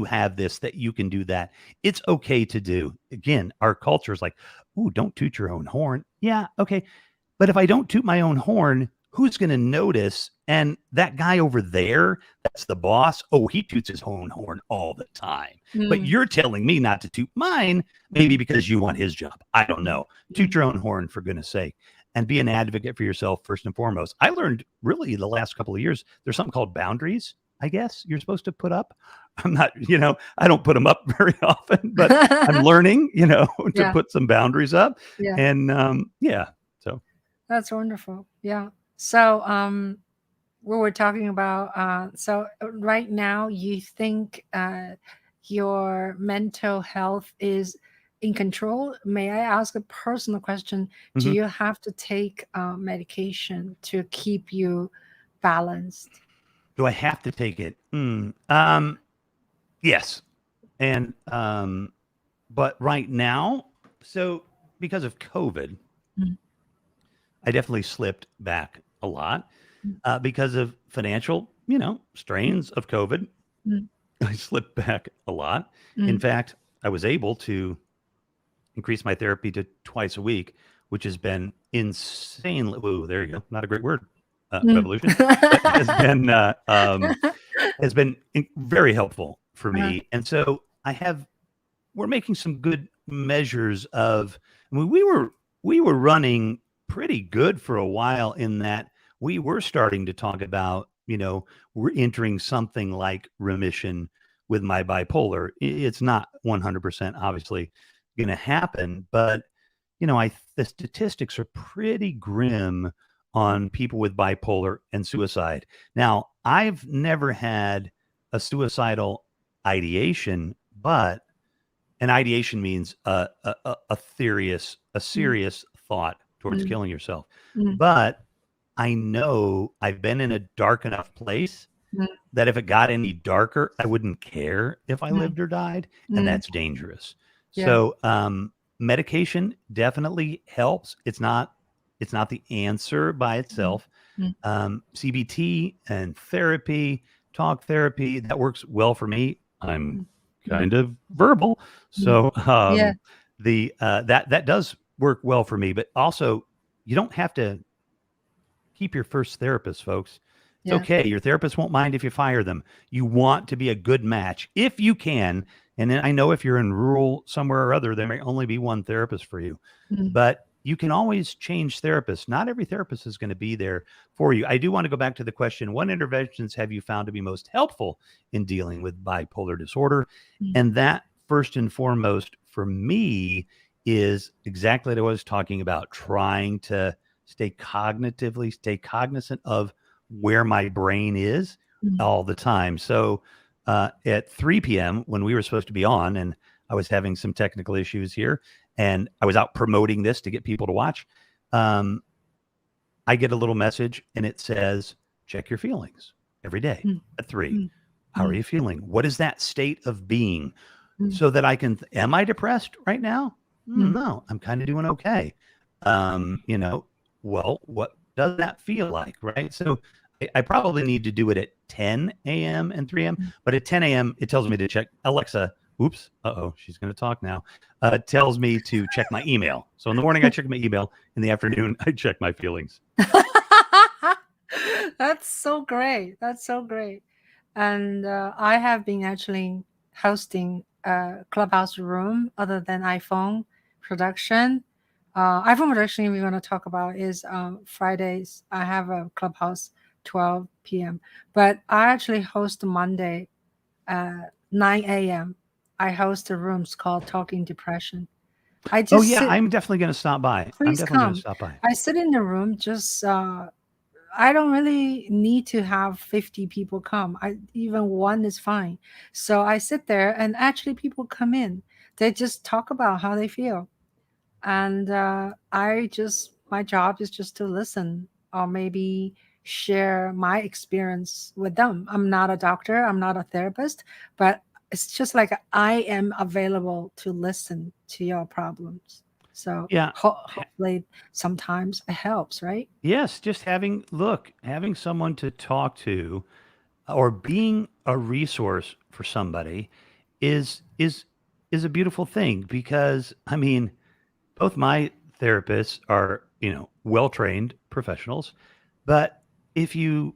have this, that you can do that. It's okay to do. Again, our culture is like, ooh, don't toot your own horn. Yeah, okay. But if I don't toot my own horn, who's going to notice? And that guy over there, that's the boss. Oh, he toots his own horn all the time. But you're telling me not to toot mine, maybe because you want his job. I don't know. Toot your own horn, for goodness sake. And be an advocate for yourself first and foremost. I learned really the last couple of years, there's something called boundaries, I guess, you're supposed to put up. I'm not, I don't put them up very often, but I'm learning, to put some boundaries up. Yeah. And so. That's wonderful. Yeah. So we were talking about, so right now you think your mental health is in control. May I ask a personal question? Do you have to take medication to keep you balanced? Do I have to take it? Yes. And, but right now, so because of COVID, I definitely slipped back a lot because of financial, strains of COVID. I slipped back a lot. In fact, I was able to increase my therapy to twice a week, which has been insanely. Whoa, there you go. Not a great word. Revolution has been very helpful for me. And so we're making some good measures of. I mean, we were running pretty good for a while in that we were starting to talk about, we're entering something like remission with my bipolar. It's not 100% obviously going to happen, but the statistics are pretty grim on people with bipolar and suicide. Now, I've never had a suicidal ideation, but an ideation means a serious thought towards killing yourself. But I know I've been in a dark enough place that if it got any darker, I wouldn't care if I lived or died, and that's dangerous. Yeah. So medication definitely helps. It's not the answer by itself. CBT and therapy, talk therapy, that works well for me. I'm kind of verbal, so that does work well for me. But also, you don't have to keep your first therapist, folks. It's okay. Your therapist won't mind if you fire them. You want to be a good match if you can. And then I know if you're in rural somewhere or other, there may only be one therapist for you, but you can always change therapists. Not every therapist is going to be there for you. I do want to go back to the question, what interventions have you found to be most helpful in dealing with bipolar disorder? And that first and foremost for me is exactly what I was talking about, trying to stay cognizant of where my brain is all the time. So at 3 p.m. when we were supposed to be on, and I was having some technical issues here, and I was out promoting this to get people to watch, I get a little message and it says, check your feelings every day at 3. How are you feeling? What is that state of being? So that I can, am I depressed right now? No, I'm kind of doing okay. Well, what does that feel like, right? So I probably need to do it at 10 a.m. and 3 a.m. But at 10 a.m., it tells me to check, Alexa, oops, she's going to talk now, tells me to check my email. So in the morning, I check my email. In the afternoon, I check my feelings. That's so great. That's so great. And I have been actually hosting a clubhouse room other than iPhone production. iPhone production we're going to talk about is Fridays. I have a clubhouse 12 p.m. But I actually host Monday 9 a.m. I host a rooms called Talking Depression. I Oh just yeah, sit. I'm definitely going to stop by. I'm Please definitely going to come. stop by. I sit in the room just I don't really need to have 50 people come. Even one is fine. So I sit there and actually people come in. They just talk about how they feel. And my job is just to listen or maybe share my experience with them. I'm not a doctor, I'm not a therapist, but it's just like I am available to listen to your problems. So Yeah. hopefully sometimes it helps, right? Yes, just having someone to talk to or being a resource for somebody is a beautiful thing because I mean, both my therapists are, well-trained professionals, but if you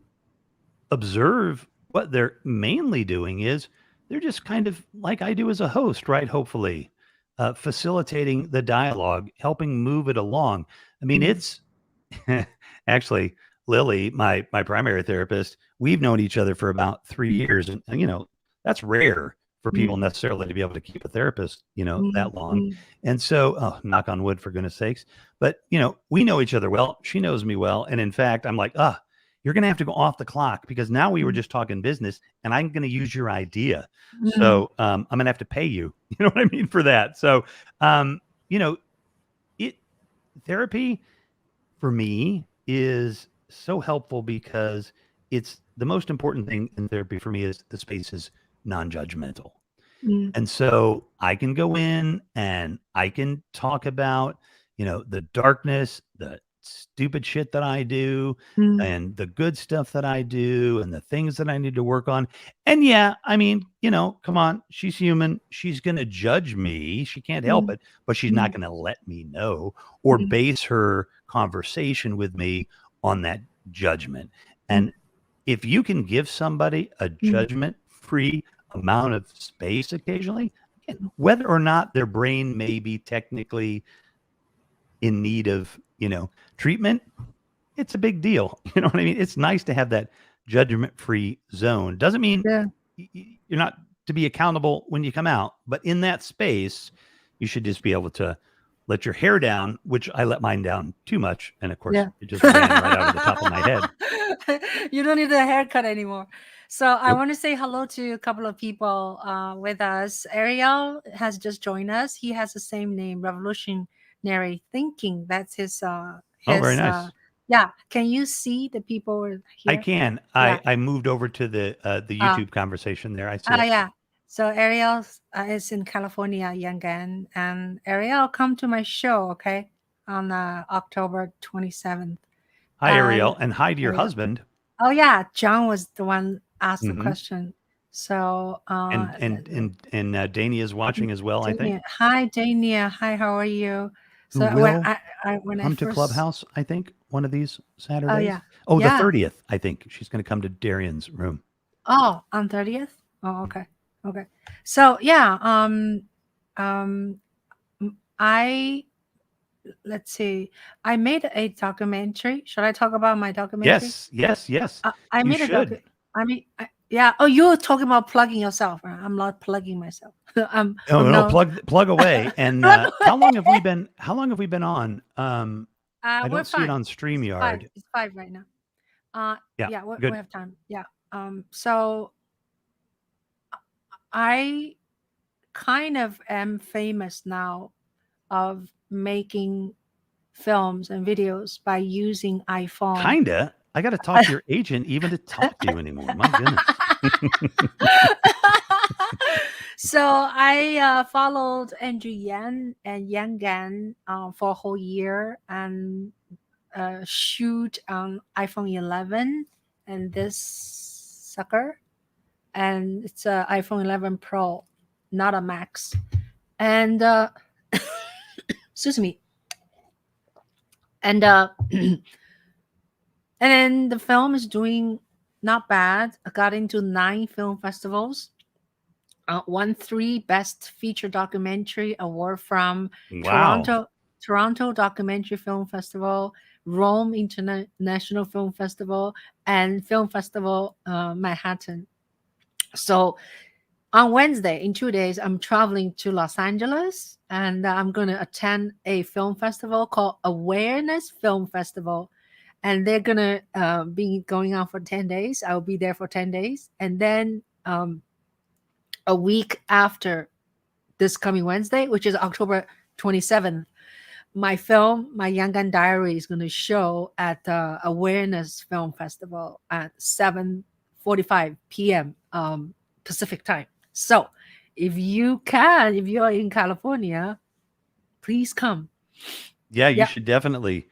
observe what they're mainly doing is they're just kind of like I do as a host, right? Hopefully, facilitating the dialogue, helping move it along. I mean, Mm, it's actually Lily, my primary therapist. We've known each other for about 3 years, and that's rare for people mm, necessarily to be able to keep a therapist, mm, that long. mm, And so, knock on wood for goodness sakes. But we know each other well. She knows me well, and in fact, I'm like, you're going to have to go off the clock because now we were mm, just talking business and I'm going to use your idea. mm, So I'm going to have to pay you. You know what I mean for that. So, um, you know, it therapy for me is so helpful because it's the most important thing in therapy for me is the space is non-judgmental. mm, And so I can go in and I can talk about, the darkness, the stupid shit that I do, mm, and the good stuff that I do, and the things that I need to work on. And yeah, I mean, come on, she's human. She's going to judge me. She can't help mm, it, but she's not mm, going to let me know or mm, base her conversation with me on that judgment. mm, And if you can give somebody a mm, judgment free amount of space occasionally, again, whether or not their brain may be technically in need of, treatment, it's a big deal. You know what I mean? It's nice to have that judgment-free zone. Doesn't mean yeah, you're not to be accountable when you come out, but in that space, you should just be able to let your hair down, which I let mine down too much, and of course, yeah. it just ran right out of the top of my head. You don't need a haircut anymore. So I Nope. want to say hello to a couple of people with us. Ariel has just joined us. He has the same name, Revolutionary Thinking. That's Oh, very his nice. yeah. Can you see the people I here? can. Yeah. I moved over to the Uh, YouTube conversation there. I see it. yeah. So Ariel is in California, Yangon, and Ariel come to my show, okay, on October 27th. Hi, And Ariel, and hi to your Ariel. husband. Oh yeah, John was the one asked the Hmm. question. So And Danny is watching as well, I think. Dania, hi Dania, hi, how are you? Who So will when I come to first Clubhouse, I think, one of these oh Saturdays. yeah, Oh, the yeah, 30th, I think. She's going to come to Darian's room. oh on 30th. Oh okay, okay. So yeah, um, I let's see. I made a documentary. Should I talk about my documentary? Yes, yes, yes. I You made a doc. should. Yeah. Oh, you're talking about plugging yourself. Right? I'm not plugging myself. No, I'm no, no plug away. And plug how away. long have we been? How long have we been on? I We're don't see it fine. on It's five. StreamYard. It's five right now. Yeah, Yeah, we good. have time. Yeah. So I kind of am famous now of making films and videos by using iPhone. Kinda. I got to talk to your agent even to talk to you anymore. My goodness. So I followed Andrew Yan and Yang Gan for a whole year and shoot on iPhone 11 and this sucker, and it's a iPhone 11 Pro. not a max. And excuse me. And and then the film is doing not bad. I got into 9 film festivals. Won 3 Best Feature Documentary award from Wow. Toronto Documentary Film Festival, Rome International Film Festival, and Film Festival Manhattan. So on Wednesday, in 2 days, I'm traveling to Los Angeles, and I'm going to attend a film festival called Awareness Film Festival. And they're going to be going on for 10 days. I'll be there for 10 days. And then a week after this coming Wednesday, which is October 27th, my film, my Young Gun Diary, is going to show at the Awareness Film Festival at 7:45 p.m. Pacific time. So if you are in California, please come. Yeah, you Yeah. should definitely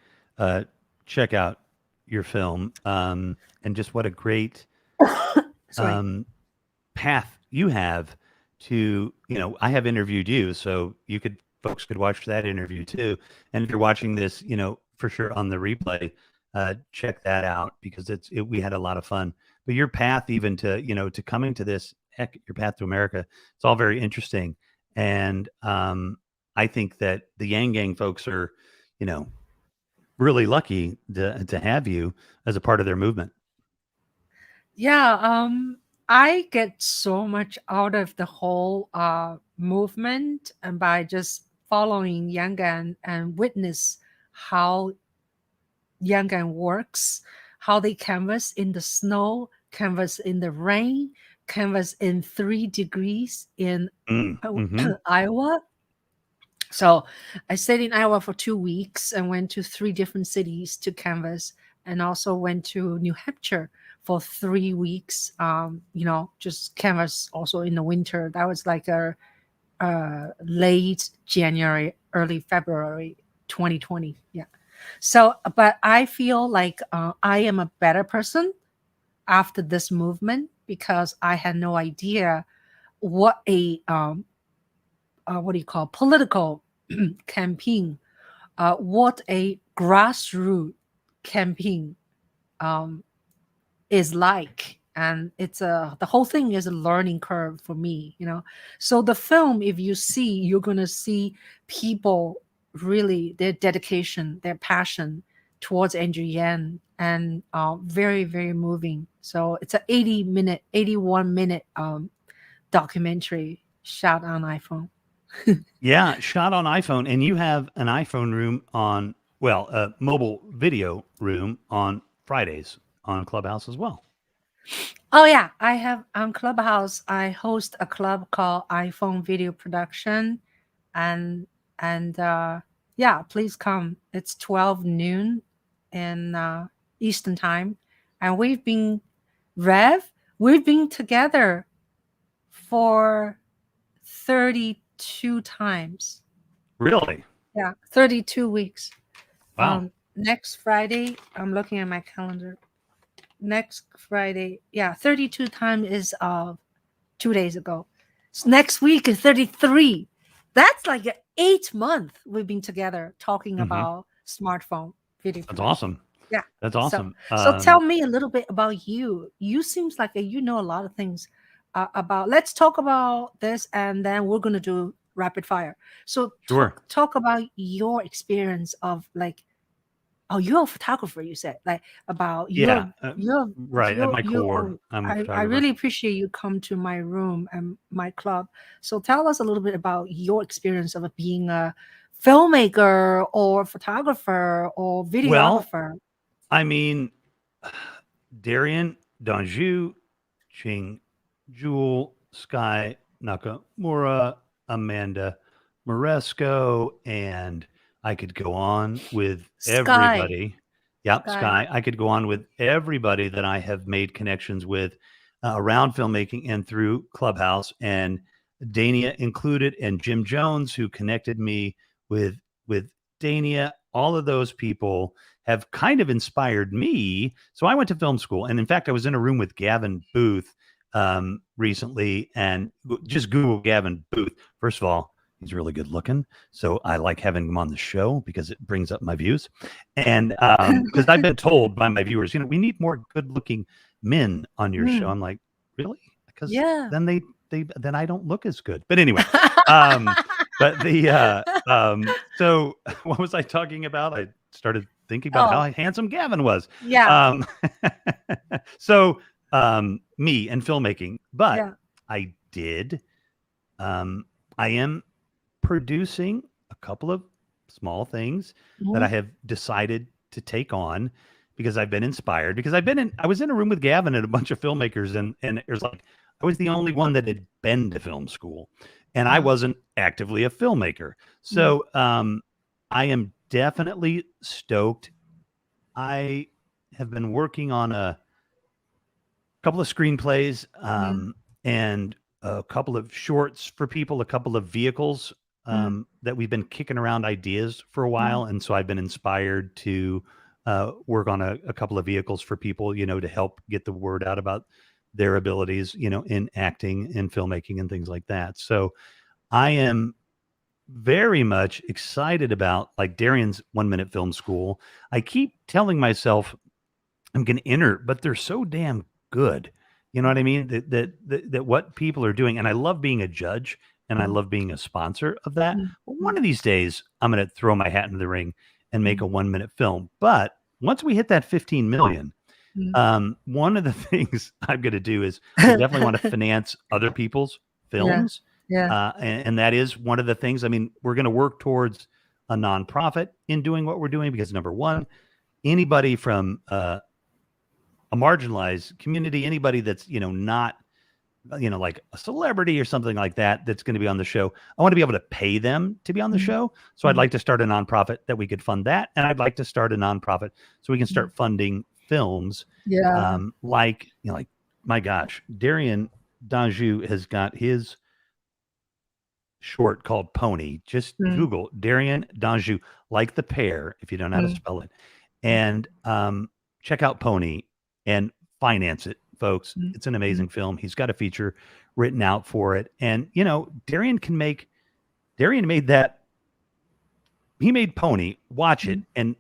check out your film. And just what a great Sorry. path you have to, I have interviewed you, so folks could watch that interview too. And if you're watching this, for sure on the replay, check that out because we had a lot of fun. But your path even to, to coming to this, heck, your path to America, it's all very interesting. And I think that the Yang Gang folks are, really lucky to have you as a part of their movement. Yeah, I get so much out of the whole movement, and by just following Yangan and witness how Yangan works, how they canvas in the snow, canvas in the rain, canvas in 3 degrees in Mm-hmm. Iowa. So I stayed in Iowa for 2 weeks and went to 3 different cities to canvas, and also went to New Hampshire for 3 weeks. Just canvas also in the winter. That was like a late January, early February 2020. Yeah. So, but I feel like I am a better person after this movement because I had no idea what a what do you call political campaign, what a grassroots campaign um, is like. And the whole thing is a learning curve for me. So the film, if you see, you're going to see people really their dedication, their passion towards Andrew Yan, and very, very moving. So it's an 81 minute documentary shot on iPhone. Yeah, shot on iPhone, and you have an iPhone room a mobile video room on Fridays on Clubhouse as well. Oh yeah, I have on Clubhouse. I host a club called iPhone Video Production, and yeah, please come. It's 12 noon in Eastern time, and we've been together for 32 times. Really? Yeah, 32 weeks. Wow. Next Friday, I'm looking at my calendar. Next Friday, yeah, 32 times is 2 days ago. So next week is 33. That's like 8 months we've been together talking Mm-hmm. about smartphone video. That's awesome. Yeah, That's awesome. So tell me a little bit about you. You seems like you know a lot of things about. Let's talk about this, and then we're gonna do rapid fire. So Sure. talk about your experience of like. Oh, you're a photographer. You said like about Yeah. your Right. At my core, I'm a I photographer. really appreciate you come to my room and my club. So tell us a little bit about your experience of being a filmmaker or photographer or videographer. Well, I mean, Darian Donju, Ching Juhl, Sky Nakamura, Amanda Moresco, and I could go on with everybody. Yep, Sky. I could go on with everybody that I have made connections with around filmmaking and through Clubhouse, and Dania included, and Jim Jones, who connected me with Dania. All of those people have kind of inspired me. So I went to film school, and in fact, I was in a room with Gavin Booth recently, and just Google Gavin Booth. First of all, he's really good looking, so I like having him on the show because it brings up my views. And because I've been told by my viewers, we need more good looking men on your show. I'm like, really? Because Yeah. then then I don't look as good. But anyway, but so what was I talking about? I started thinking about how handsome Gavin was. Yeah. So me and filmmaking, but Yeah. I did. I am producing a couple of small things that I have decided to take on because I've been inspired. Because I was in a room with Gavin and a bunch of filmmakers, and it was like I was the only one that had been to film school, and I wasn't actively a filmmaker. So I am definitely stoked. I have been working on a couple of screenplays and a couple of shorts for people, a couple of vehicles that we've been kicking around ideas for a while. And so I've been inspired to work on a couple of vehicles for people, to help get the word out about their abilities, in acting and filmmaking and things like that. So I am very much excited about like Darian's 1 Minute Film School. I keep telling myself I'm going to enter, but they're so damn good. You know what I mean? That what people are doing. And I love being a judge and I love being a sponsor of that. But one of these days, I'm going to throw my hat into the ring and make a 1 minute film. But once we hit that 15 million, one of the things I'm going to do is I definitely want to finance other people's films. Yeah. And that is one of the things. I mean, we're going to work towards a nonprofit in doing what we're doing because number one, anybody from a marginalized community, anybody that's, not, like a celebrity or something like that, that's going to be on the show. I want to be able to pay them to be on the show. So I'd like to start a nonprofit that we could fund that. And I'd like to start a nonprofit so we can start funding films. Yeah. Like my gosh, Darian Danjou has got his short called Pony. Just Google Darian Danjou, like the pear, if you don't know how to spell it. And check out Pony and finance it, folks. It's an amazing film. He's got a feature written out for it. And, Darian made that. He made Pony. Watch it and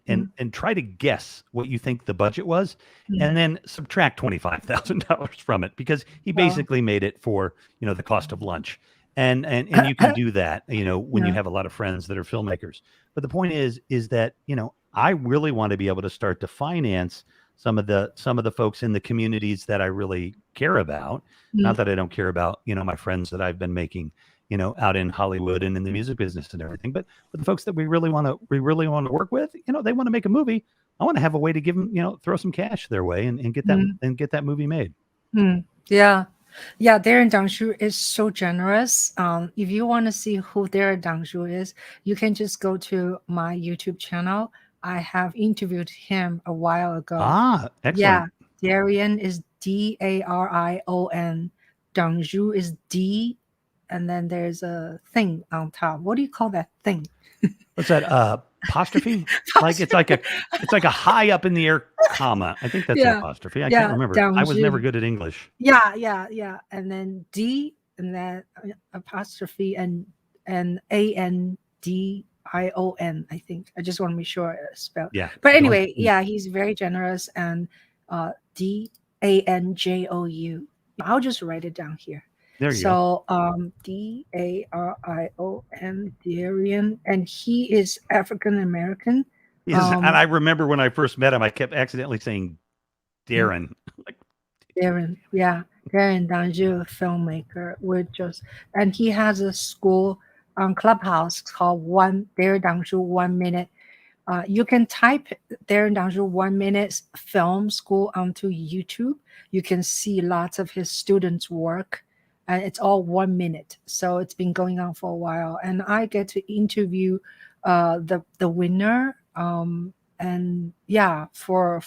try to guess what you think the budget was, and then subtract $25,000 from it because he basically made it for the cost of lunch. And you can do that, when you have a lot of friends that are filmmakers. But the point is that I really want to be able to start to finance some of the folks in the communities that I really care about. Not that I don't care about my friends that I've been making out in Hollywood and in the music business and everything, but the folks that we really want to work with, they want to make a movie. I want to have a way to give them, throw some cash their way and get that movie made. Yeah. Yeah, Darren Dangshu is so generous. If you want to see who Darren Dangshu is, you can just go to my YouTube channel. I have interviewed him a while ago. Excellent. Yeah, Darian is Darion. Dangshu is D, and then there's a thing on top. What do you call that thing? What's that? Apostrophe? Like it's like a high up in the air comma. I think that's an apostrophe. I can't remember. I was never good at English. Yeah. And then D, and then apostrophe and ANDION. I think. I just want to be sure it's spelled. Yeah. But anyway, he's very generous, and DANJOU. I'll just write it down here. There you go. So DARION, Darian, and he is African American. And I remember when I first met him, I kept accidentally saying Darren. Darren, yeah, Darren Danjou, filmmaker. And he has a school on Clubhouse called Darren Danjou 1 Minute. You can type Darren Danjou 1 Minute Film School onto YouTube. You can see lots of his students' work. And it's all 1 minute, so it's been going on for a while. And I get to interview the winner, and for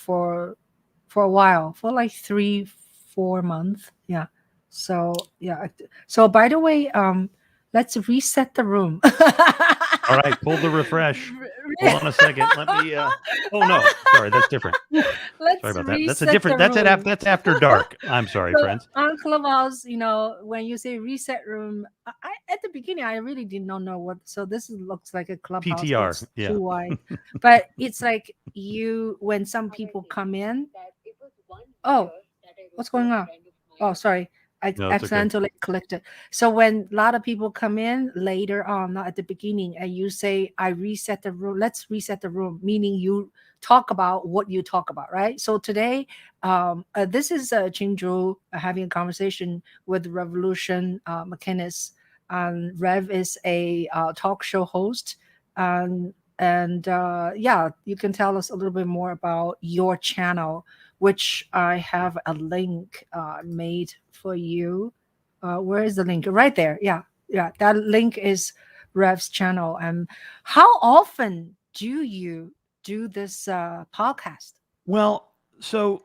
a while, for like 3-4 months, So So by the way, let's reset the room. All right, pull the refresh. Hold on a second. Let me. Oh no, sorry, that's different. Whew. Sorry Let's about that. That's a reset different. the room. That's after dark. I'm sorry, So friends. on Clubhouse, when you say reset room, at the beginning I really did not know what. So looks like a Clubhouse, but PTR. it's Yeah. too wide. But it's like when some people come in. Oh, what's going on? Oh, sorry. I No, it's okay. accidentally clicked it. So when a lot of people come in later on, not at the beginning, and you say, I reset the room, let's reset the room, meaning you talk about what you talk about, right? So today, this is Ching Juhl having a conversation with Revolution Maclnnes. Rev is a talk show host. Yeah, you can tell us a little bit more about your channel, which I have a link made for you. Where is the link? Right there. Yeah. Yeah. That link is Rev's channel. And how often do you do this podcast? Well, so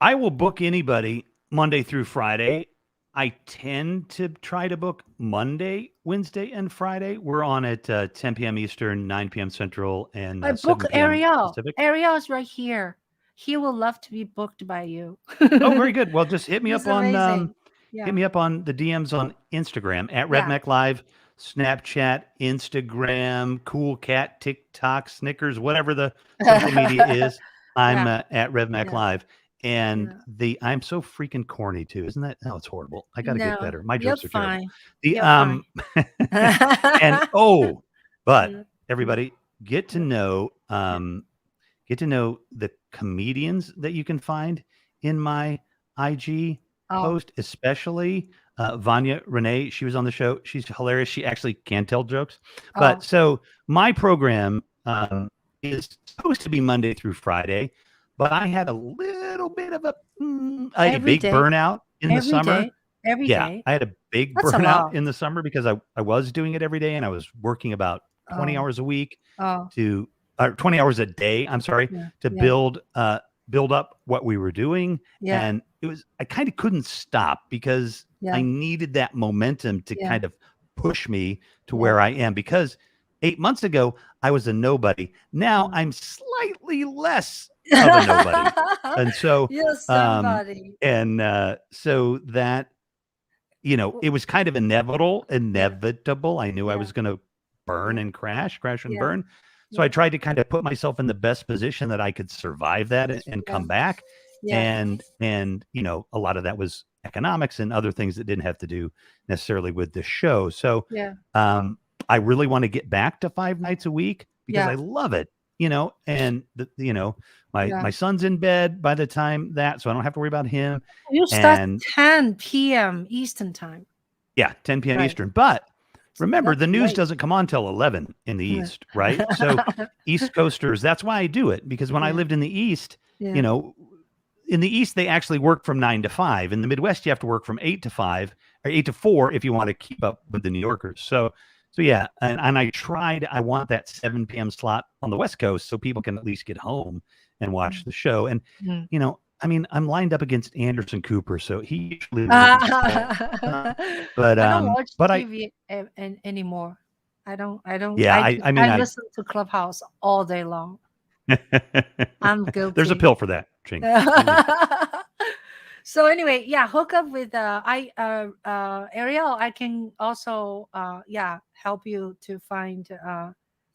I will book anybody Monday through Friday. I tend to try to book Monday, Wednesday, and Friday. We're on at 10 p.m. Eastern, 9 p.m. Central, and I book 7 p.m. Ariel. Pacific. Ariel is right here. He will love to be booked by you. Oh, very good. Well, just hit me He's up on amazing. hit Yeah. me up on the DMs on Instagram at Yeah. RevMacLive, Snapchat, Instagram, Cool Cat, TikTok, Snickers, whatever the social media is. I'm Yeah. at RevMacLive. And Yeah. I'm so freaking corny too, isn't that? Oh, it's horrible. I got to get No, better. My you're jokes are terrible. fine. The You're fine. and but Yeah. everybody get to know the comedians that you can find in my IG Oh, post, especially Vanya Renee. She was on the show. She's hilarious. She actually can tell jokes. But oh, so my program is supposed to be Monday through Friday, but I had a little bit of I had a every big day, burnout in the every summer. day, every Yeah, day. I had a big That's a burnout lot. in the summer because I was doing it every day and I was working about 20 Oh, hours a week oh, to 20 hours a day, I'm sorry, yeah, to yeah, build up what we were doing. yeah, And I kind of couldn't stop because I yeah, needed that momentum to yeah, kind of push me to yeah. where I am. Because 8 months ago, I was a nobody. Now Mm. I'm slightly less of a nobody. And so, You're um, somebody. so that, it was kind of Yeah, inevitable. I knew I yeah, was going to burn yeah, and crash and yeah, burn. So I yeah, tried to kind of put myself in the best position that I could survive that and yeah, come back. yeah, And a lot of that was economics and other things that didn't have to do necessarily with the show. So yeah, um, I really want to get back to 5 nights a week because I yeah, love it. And my yeah. son's in bed by the time so I don't have to worry about him. You start And 10 p.m. Eastern time. yeah, 10 p.m. Right. Eastern. But remember, That's the news late. doesn't come on till 11 in the Yeah. East, right? So East Coasters, that's why I do it. Because when I Yeah. lived in the East, Yeah. in the East, they actually work from 9 to 5. In the Midwest, you have to work from 8 to 5 or 8 to 4 if you want to keep up with the New Yorkers. So yeah, and I want that 7 p.m. slot on the West Coast so people can at least get home and watch the show. And, Mm. I'm lined up against Anderson Cooper, so he usually wins. I don't watch But TV anymore. I don't. yeah, I listen to Clubhouse all day long. I'm there's a guilty. pill for that, Ching. Believe me. So anyway, yeah, hook up with Ariel. I can also help you to find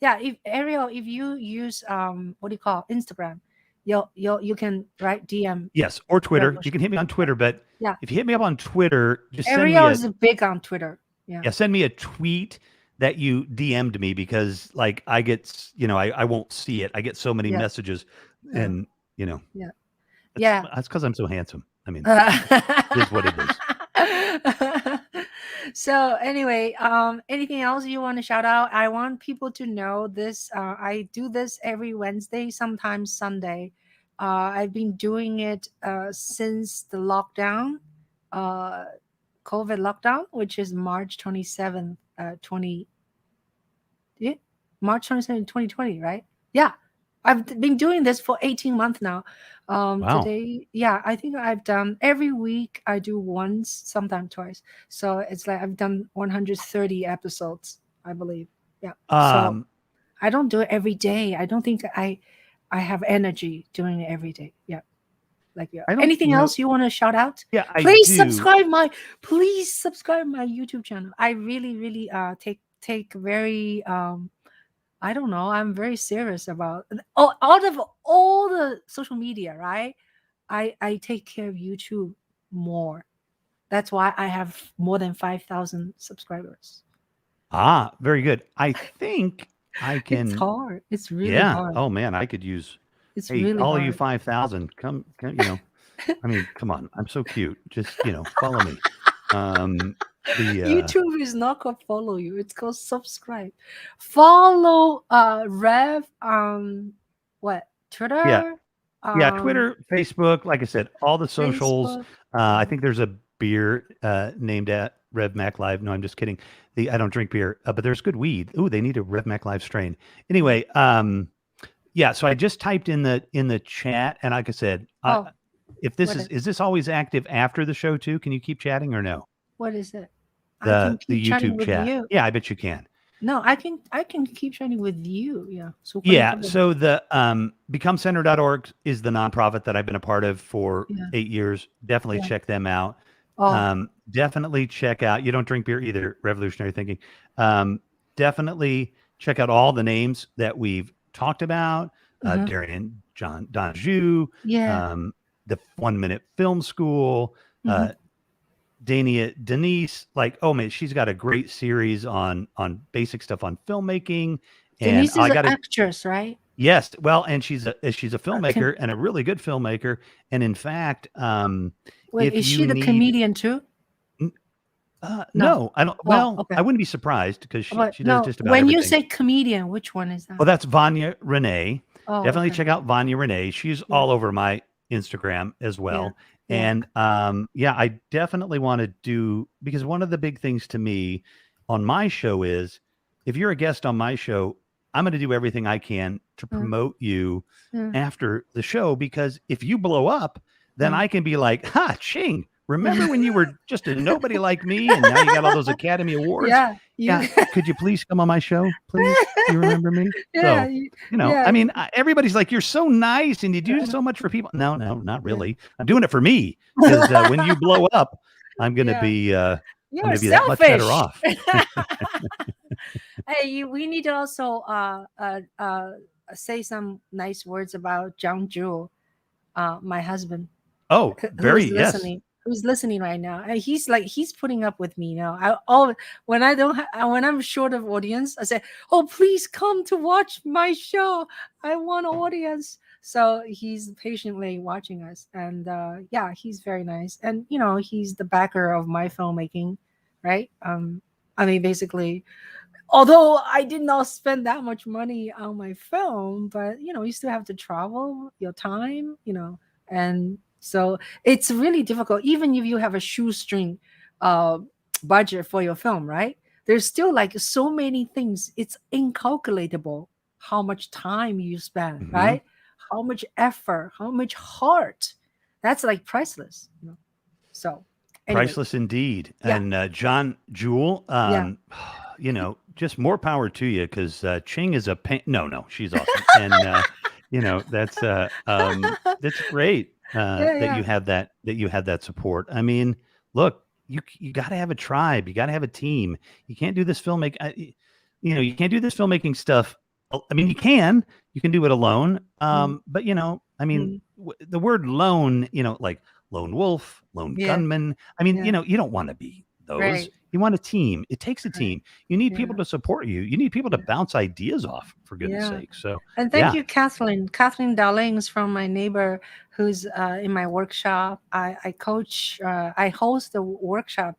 if Ariel, if you use what do you call Instagram, you can write DM Yes, or Twitter. You Revolution. can hit me on Twitter, but Yeah, if you hit me up on Twitter, just Ariel is big on Twitter. Yeah. send me a tweet that you DM'd me because like I get, I won't see it. I get so many Yeah. messages Yeah. and, Yeah. Yeah. that's because I'm so handsome. I mean, it is what it is. So anyway, anything else you want to shout out? I want people to know this. I do this every Wednesday, sometimes Sunday. I've been doing it since the lockdown, uh, COVID lockdown, which is March 27th, 20, yeah, March 27th, 2020, right? Yeah. I've been doing this for 18 months now. Wow. Today, yeah, I think I've done every week. I do once, sometimes twice. So it's like I've done 130 episodes, I believe. Yeah. So I don't do it every day. I don't think I have energy doing it every day. Yeah. Like, yeah. I don't Anything know. else you want to shout out? Yeah, I Please do. please subscribe my YouTube channel. I really take very I don't know. I'm very serious about out of all the social media, right? I take care of YouTube more. That's why I have more than 5,000 subscribers. Ah, very good. I think I It's can. hard. It's really Yeah. hard. Oh man, I could use. It's Hey, really all of you hard. 5,000, come. I mean, come on. I'm so cute. Just follow me. The YouTube is not called follow you. It's called subscribe. Follow Rev what? yeah, Twitter, yeah, um Twitter, Facebook, like I said, all the socials. Facebook. I think there's a beer named at Rev Mac Live. No, I'm just kidding. I don't drink beer, but there's good weed. Ooh, they need a Rev Mac Live strain. Anyway, yeah. So I just typed in the chat, and like I said, Oh, if this what is this always active after the show too? Can you keep chatting or no? what is it? I can keep The chatting YouTube with chat. you. Yeah, I bet you can. No, I can keep chatting with you. Yeah. So Yeah. So the becomecenter.org is the nonprofit that I've been a part of for yeah. 8 years. Definitely Yeah. check them out. Oh, Definitely check out. You don't drink beer either. Revolutionary thinking. Definitely check out all the names that we've talked about. Darian, Don Ju, yeah. the 1 Minute Film School, Mhm. Denise, like, oh man, she's got a great series on basic stuff on filmmaking. And Denise is I an got to, actress, right? yes, well, and she's a Can, filmmaker and a really good filmmaker. And in fact, wait, if is you she the need, comedian too? No. no, I don't. Oh, Well, okay. I wouldn't be surprised because But she does no, just about when you everything. say comedian, which one is Well, that? that's Vanya Renee. Oh, Definitely okay. check out Vanya Renee. She's Yeah. all over my Instagram as Yeah. well. Yeah. And yeah, I definitely want to do, because one of the big things to me on my show is, if you're a guest on my show, I'm going to do everything I can to Mm, promote you mm, after the show, because if you blow up, then mm. I can be like, ha, Ching, remember when you were just a nobody like me and now you got all those Academy Awards? Yeah. Yeah, You. could you please come on my show, please? Do you remember me? Yeah. So, Yeah. I mean, everybody's like, you're so nice and you do so much for people. No, not Yeah. really. I'm doing it for me, because when you blow up, I'm going to Yeah. be I'm You're going to be that much better selfish. off. Hey, we need to also say some nice words about Juhl, my husband, Oh, who's very yes. listening. Who's listening right now? And he's putting up with me now. I all when I don't when I'm short of audience, I say, "Oh, please come to watch my show. I want audience." So he's patiently watching us, and yeah, he's very nice. And he's the backer of my filmmaking, right? I mean, basically, although I did not spend that much money on my film, but you still have to travel, your time, and so it's really difficult. Even if you have a shoestring uh, budget for your film, right? There's still like so many things. It's incalculable how much time you spend, Hmm. right? How much effort, how much heart. That's like priceless. So anyway, Priceless indeed. yeah, And Juhl, yeah. just more power to you, because Ching is a pain. No, she's awesome. And that's great Yeah, that yeah. you have that support. I mean, look, you got to have a tribe, you got to have a team. You can't do this you can't do this filmmaking stuff. I mean, you can do it alone. Mm, But I mean, mm. the word lone, like lone wolf, lone Yeah, gunman. I mean, yeah. you don't want to be those. Right, You want a team. It takes a right. team. You need people Yeah, to support you. You need people to yeah, bounce ideas off, for goodness yeah. sake. So, And thank yeah. you, Kathleen. Kathleen Dowlings from my neighbor who's in my workshop. I coach, I host a workshop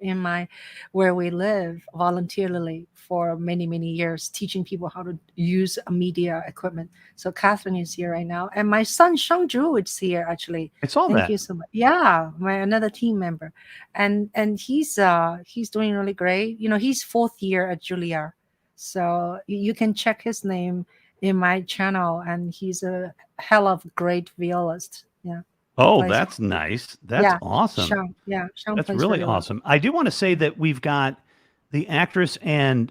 where we live voluntarily for many, many years, teaching people how to use a media equipment. So Kathleen is here right now. And my son, Ching Juhl, is here actually. I saw Thank that. you so much. Yeah, my another team member. And he's doing really great. He's fourth year at Juilliard. So you can check his name in my channel, and he's a hell of a great violist. Yeah, he Oh, plays. that's nice. That's Yeah, awesome. Sean. Yeah, Sean That's plays really really well. awesome. I do want to say that we've got the actress and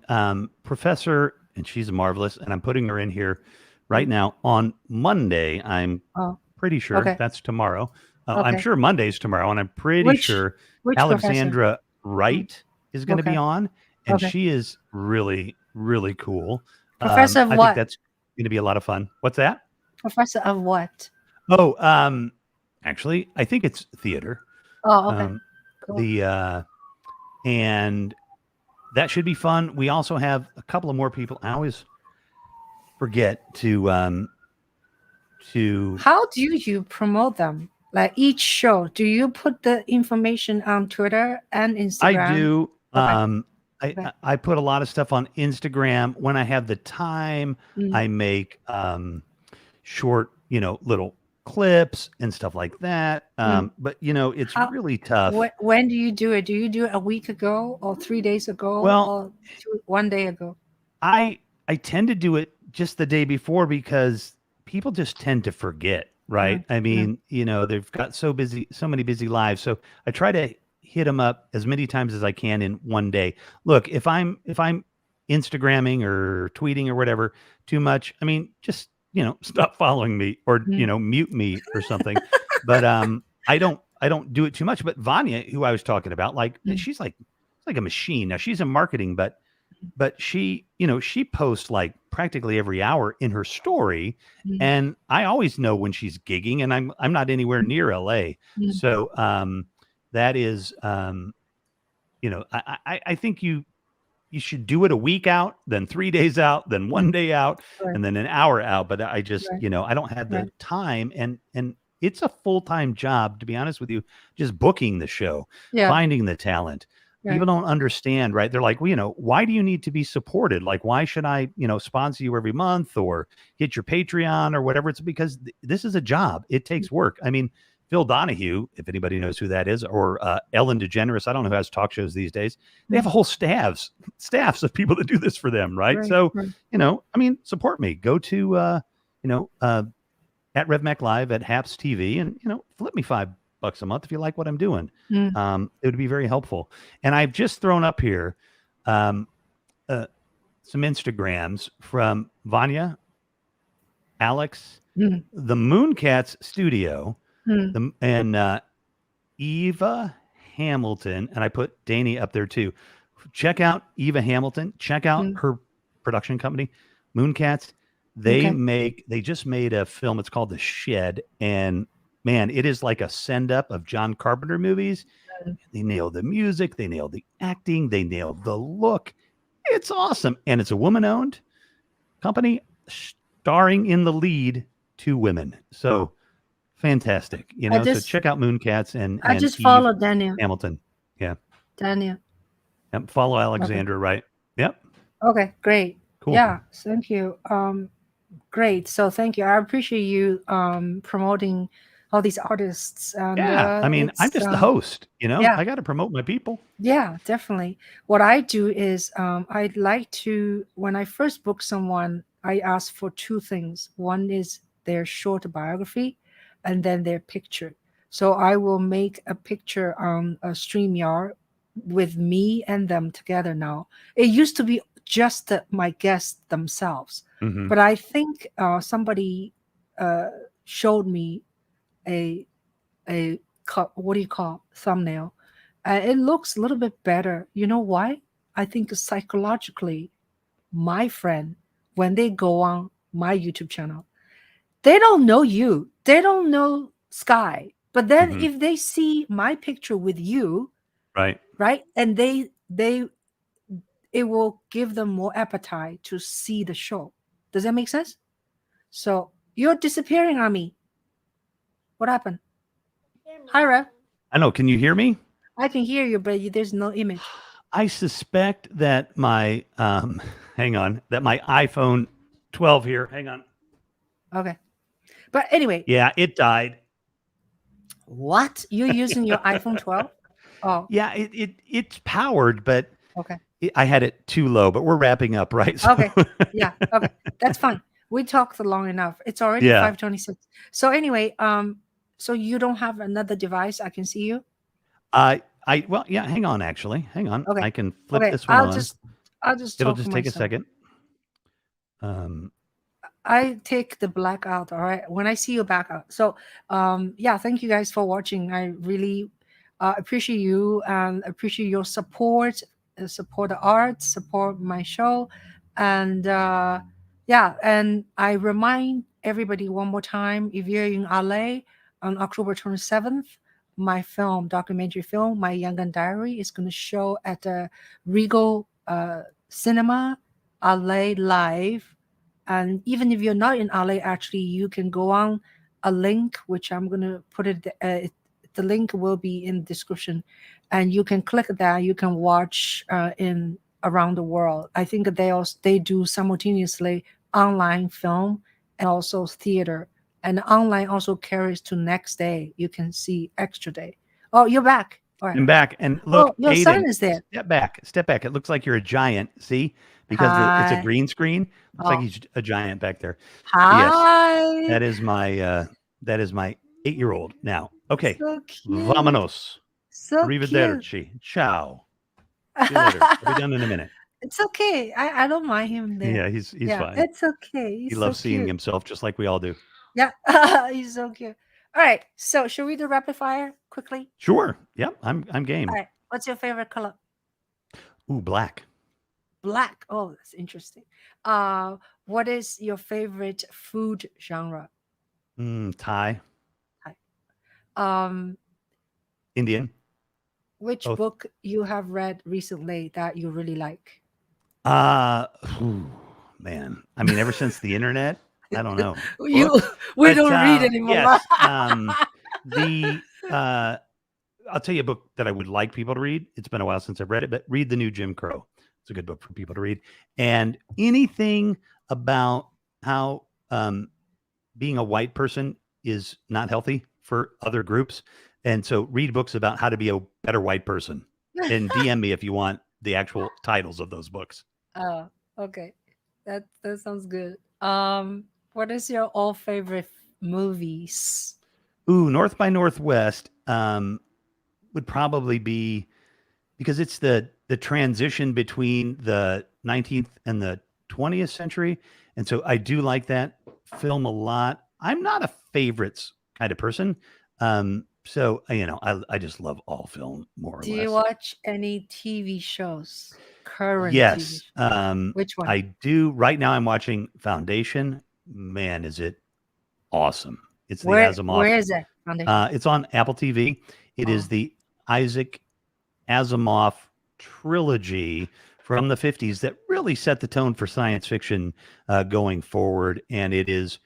professor and she's marvelous. And I'm putting her in here right now on Monday. I'm Oh, pretty sure okay. that's tomorrow. I'm Okay. sure Monday's tomorrow, and I'm pretty Which sure which professor? Alexandra Mm, Wright is going to be okay. on, and Okay. she is really, really cool. Professor of I think what? that's going to be a lot of fun. What's that? Professor of what? Oh, actually, I think it's theater. Oh, okay. Um, Cool. the and that should be fun. We also have a couple of more people. I always forget to How do you promote them? Like each show, do you put the information on Twitter and I Instagram? do. Okay. Okay. I put a lot of stuff on Instagram when I have the time. Mm, I make short, little clips and stuff like that. mm. But it's How really tough. when do you do it? Do you do it a week ago or 3 days ago Well, or one day ago? I tend to do it just the day before because people just tend to forget, Yeah. right? I Yeah. mean, they've got so many busy lives. So I try to hit them up as many times as I can in one day. Look, if I'm Instagramming or tweeting or whatever too much, I mean, just, stop following me or, Mm, mute me or something. But I don't do it too much. But Vanya, who I was talking about, like mm, she's like a machine. Now she's in marketing, but she posts like practically every hour in her story, mm, and I always know when she's gigging, and I'm not anywhere near LA. mm. So that is I think you should do it a week out, then 3 days out, then one Mm. day out, Right. and then an hour out. But I just, Right. I don't have the Right. time, and it's a full-time job, to be honest with you, just booking the show, Yeah. finding the talent. People Right. don't understand, right? They're like, well, why do you need to be supported? Like, why should I, sponsor you every month or hit your Patreon or whatever? It's because this is a job. It takes work. I mean, Phil Donahue, if anybody knows who that is, or Ellen DeGeneres, I don't know who has talk shows these days. They have Mm. a whole staffs of people that do this for them, right? Right. So, Right. I mean, support me. Go to at Rev Mac Live at Haps TV, and flip me $5 a month if you like what I'm doing. Mm, It would be very helpful. And I've just thrown up here um, some Instagrams from Vanya, Alex, mm, the Mooncats Studio, mm. and Eva Hamilton, and I put Danny up there too. Check out Eva Hamilton. Check out Mm. her production company, Mooncats. Okay. They just made a film. It's called The Shed, and man, it is like a send up of John Carpenter movies. Mm. They nailed the music, they nailed the acting, they nailed the look. It's awesome, and it's a woman owned company starring in the lead two women. So fantastic, I So just check out Mooncats and I just Eve followed Daniel. Hamilton. Yeah. Daniel. Yep. Follow Okay. Alexandra, right? Yep. Okay. Great. Cool. Yeah. Thank you. Great. So thank you. I appreciate you promoting all these artists, and Yeah. I mean, I'm it's just the host, yeah, I got to promote my people. yeah, definitely. What I do is I'd like to, when I first book someone, I ask for two things. One is their short biography, and then their picture. So I will make a picture on a StreamYard with me and them together now. It used to be just my guests themselves, Hmm. but I think somebody showed me a what do you call thumbnail. It looks a little bit better. You know why? I think psychologically, my friend, when they go on my YouTube channel, they don't know you, they don't know Sky, but then Hmm. if they see my picture with you, Right. right, and they it will give them more appetite to see the show. Does that make sense? So you're disappearing on me. What happened? Hi, Rev. I know. Can you hear me? I can hear you, but there's no image. I suspect that my hang on, that my iPhone 12 here. Hang on. Okay. But anyway, Yeah, it died. what? You're using your iPhone 12? Oh, Yeah, it's powered, but okay. I had it too low. But we're wrapping up, right? So, Okay. Yeah. Okay. That's fine. We talked long enough. It's already yeah. 5:26. So anyway, so you don't have another device I can see you? Well, yeah. Hang on. Actually, hang on. Okay. I can flip Okay. this one on. I'll just It'll talk just to take a myself. second. I take the black out. All right. When I see you back out. So, yeah, thank you guys for watching. I really appreciate you and appreciate your support, support the art, support my show. And yeah, and I remind everybody one more time, if you're in LA on October 27th, my film, documentary film, My Young Gun Diary, is going to show at the Regal Cinema LA Live. And even if you're not in LA, actually, you can go on a link, which I'm going to put it, the link will be in the description. And you can click that. You can watch in around the world. I think they do simultaneously online film and also theater. And online also carries to next day. You can see extra day. Oh, you're back. All right. I'm back. And Oh, look, your Aiden, son is there. step back. Step back. It looks like you're a giant. See? Because it's a Hi. green screen. Looks like Oh, he's a giant back there. Yes, hi. that is my 8-year-old now. Okay. So cute. Vámonos. So cute. Arrivederci. Ciao. See you later. I'll be done in a minute. It's okay. I don't mind him there. Yeah, he's fine. It's okay. He He's loves so seeing cute. himself just like we all do. Yeah, he's so cute. All right. So should we do rapid fire quickly? Sure. Yep. I'm game. All right. What's your favorite color? Ooh, black. Black. Oh, that's interesting. What is your favorite food genre? Thai. Hi. Um, Indian. which Both. book you have read recently that you really like? Man. I mean, ever since the internet, I don't know. We But, don't read anymore. Yes. I'll tell you a book that I would like people to read. It's been a while since I've read it, but read The New Jim Crow. It's a good book for people to read. And anything about how being a white person is not healthy for other groups. And so read books about how to be a better white person. And DM me if you want the actual titles of those books. Oh, okay. That sounds good. What is your all favorite movies? Ooh, North by Northwest would probably be, because it's the transition between the 19th and the 20th century. And so I do like that film a lot. I'm not a favorites kind of person. So, I just love all film more or Do less. you watch any TV shows? Current TV Yes. shows? Which one? I do. Right now I'm watching Foundation. Man, is it awesome. It's the Asimov. Where is it? Foundation? It's on Apple TV. It is the Isaac Asimov trilogy from the 50s that really set the tone for science fiction going forward. And it is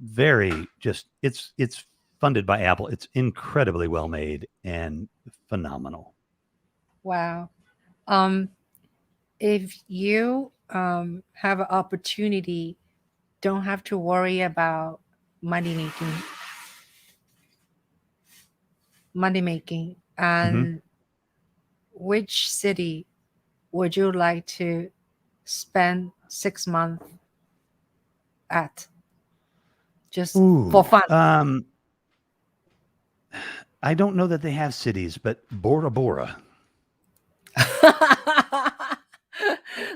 very it's funded by Apple. It's incredibly well made and phenomenal. Wow. If you have an opportunity, don't have to worry about money making, and which city would you like to spend 6 months at, just for fun? I don't know that they have cities, but Bora Bora.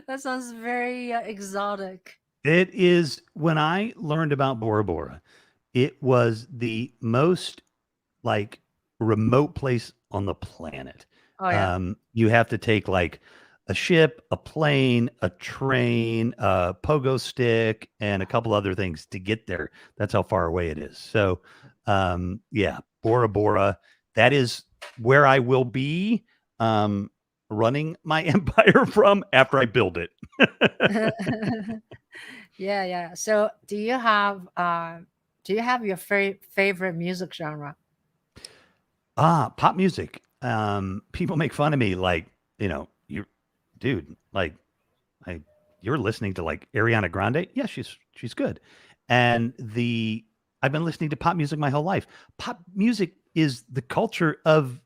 That sounds very exotic. It is. When I learned about Bora Bora, it was the most like remote place on the planet. Oh, yeah. You have to take like a ship, a plane, a train, a pogo stick, and a couple other things to get there. That's how far away it is. So, yeah, Bora Bora. That is where I will be running my empire from after I build it. Yeah. So, do you have your favorite music genre? Pop music. People make fun of me, like, dude, like, you're listening to like Ariana Grande. Yeah, she's good. And I've been listening to pop music my whole life. Pop music is the culture of,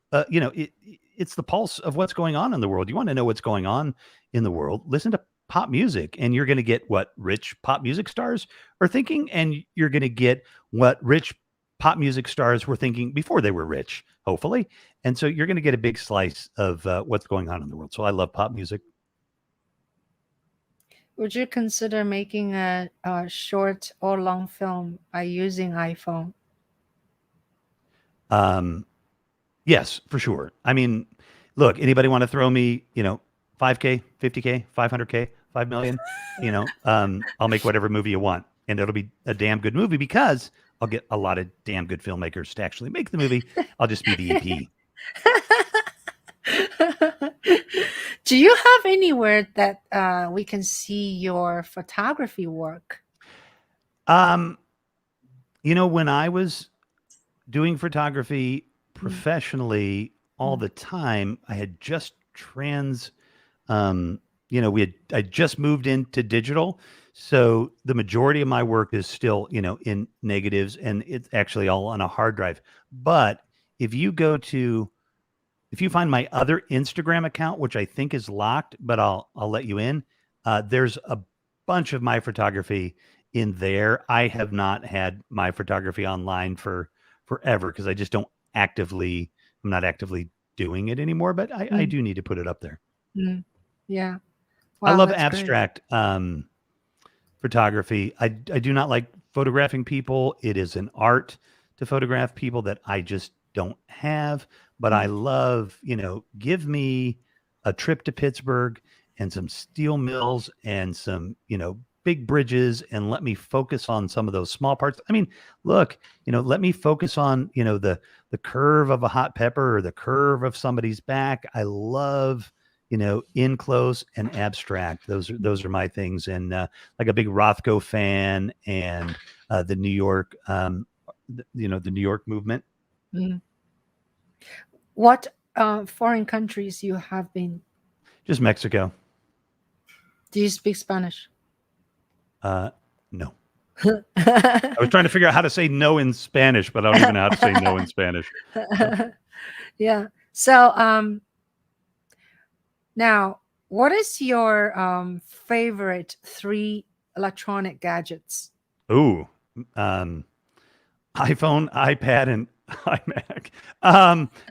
it's the pulse of what's going on in the world. You want to know what's going on in the world, listen to pop music, and you're going to get what rich pop music stars are thinking. And you're going to get what rich pop music stars were thinking before they were rich, hopefully. And so you're going to get a big slice of what's going on in the world. So I love pop music. Would you consider making a short or long film by using iPhone? Um, yes, for sure. I mean, look, anybody want to throw me, 5K, 50K, 500K, 5 million, I'll make whatever movie you want, and it'll be a damn good movie because I'll get a lot of damn good filmmakers to actually make the movie. I'll just be the EP. Do you have anywhere that we can see your photography work? Um, when I was doing photography Mm, professionally all mm, the time, I had just um, I just moved into digital. So the majority of my work is still, in negatives, and it's actually all on a hard drive. But if you go to if you find my other Instagram account, which I think is locked, but I'll let you in, there's a bunch of my photography in there. I have not had my photography online for forever because I just don't actively I'm not actively doing it anymore, but I mm, do need to put it up there. mm. Yeah. I Wow, love that's great. abstract photography. I do not like photographing people. It is an art to photograph people that I just don't have. But I Mm, love, give me a trip to Pittsburgh and some steel mills and some, big bridges, and let me focus on some of those small parts. I mean, look, let me focus on, the curve of a hot pepper or the curve of somebody's back. I love, in close and abstract. Those are my things. And like a big Rothko fan, and the New York, the New York movement. mm. What foreign countries you have been? Just Mexico. Do you speak Spanish? Uh, no. I was trying to figure out how to say no in Spanish, but I don't even know how to say no in Spanish. So, Yeah. So now, what is your favorite three electronic gadgets? ooh, um, iPhone, iPad, and iMac.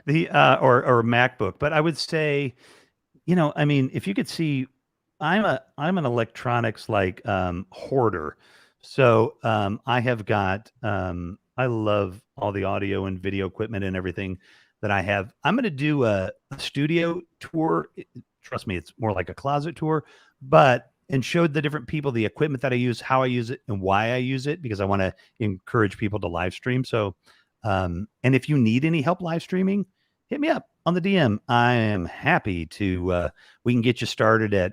The or MacBook. But I would say, I mean, if you could see, I'm an electronics like hoarder. So I have got I love all the audio and video equipment and everything that I have. I'm going to do a studio tour. Trust me, it's more like a closet tour, but and showed the different people the equipment that I use, how I use it, and why I use it, because I want to encourage people to live stream. So, and if you need any help live streaming, hit me up on the DM. I am happy to. We can get you started at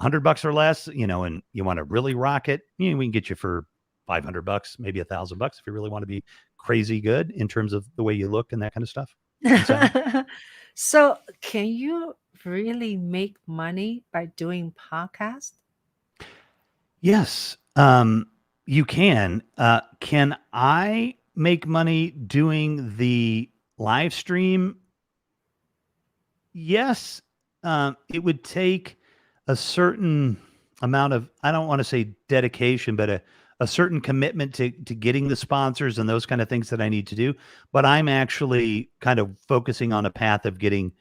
$100 or less, and you want to really rock it. We can get you for $500, maybe $1,000 if you really want to be crazy good in terms of the way you look and that kind of stuff and sound. So, can you really make money by doing podcast? Yes, you can. Can I make money doing the live stream? Yes, it would take a certain amount of, I don't want to say dedication, but a certain commitment to getting the sponsors and those kind of things that I need to do. But I'm actually kind of focusing on a path of getting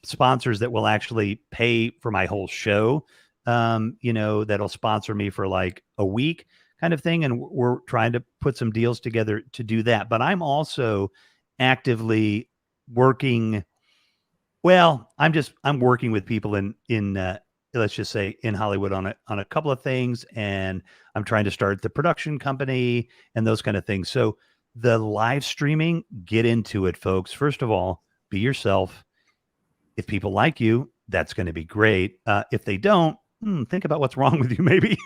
sponsors that will actually pay for my whole show. That'll sponsor me for like a week kind of thing. And we're trying to put some deals together to do that. But I'm also actively working well, I'm working with people in let's just say in Hollywood on a couple of things, and I'm trying to start the production company and those kind of things. So the live streaming, get into it, folks. First of all, be yourself. If people like you, that's going to be great. If they don't, think about what's wrong with you, maybe.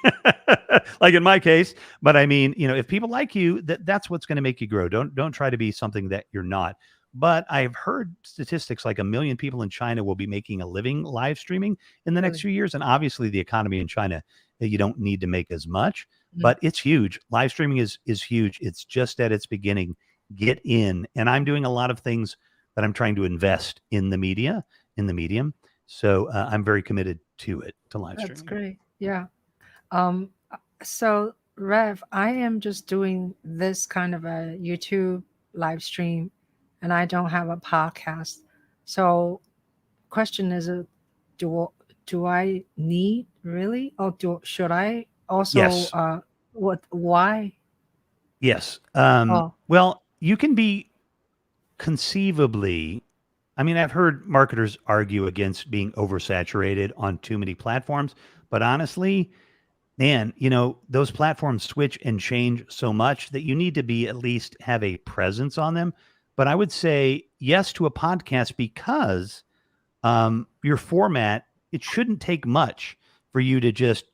Like in my case. But I mean, if people like you, that's what's going to make you grow. Don't try to be something that you're not. But I've heard statistics like 1 million people in China will be making a living live streaming in the next Really? few years. And obviously, the economy in China, you don't need to make as much, Mm, but it's huge. Live streaming is huge. It's just at its beginning. Get in, and I'm doing a lot of things that I'm trying to invest in the media, in the medium. So I'm very committed to it, to live that's streaming. great. Yeah. So, Rev, I am just doing this kind of a YouTube live stream, and I don't have a podcast. So, question is, do I need really, or should I also Yes. why? Yes. Oh. Well, you can be conceivably, I mean, I've heard marketers argue against being oversaturated on too many platforms, but honestly, man, those platforms switch and change so much that you need to be at least have a presence on them. But I would say yes to a podcast because your format, it shouldn't take much for you to just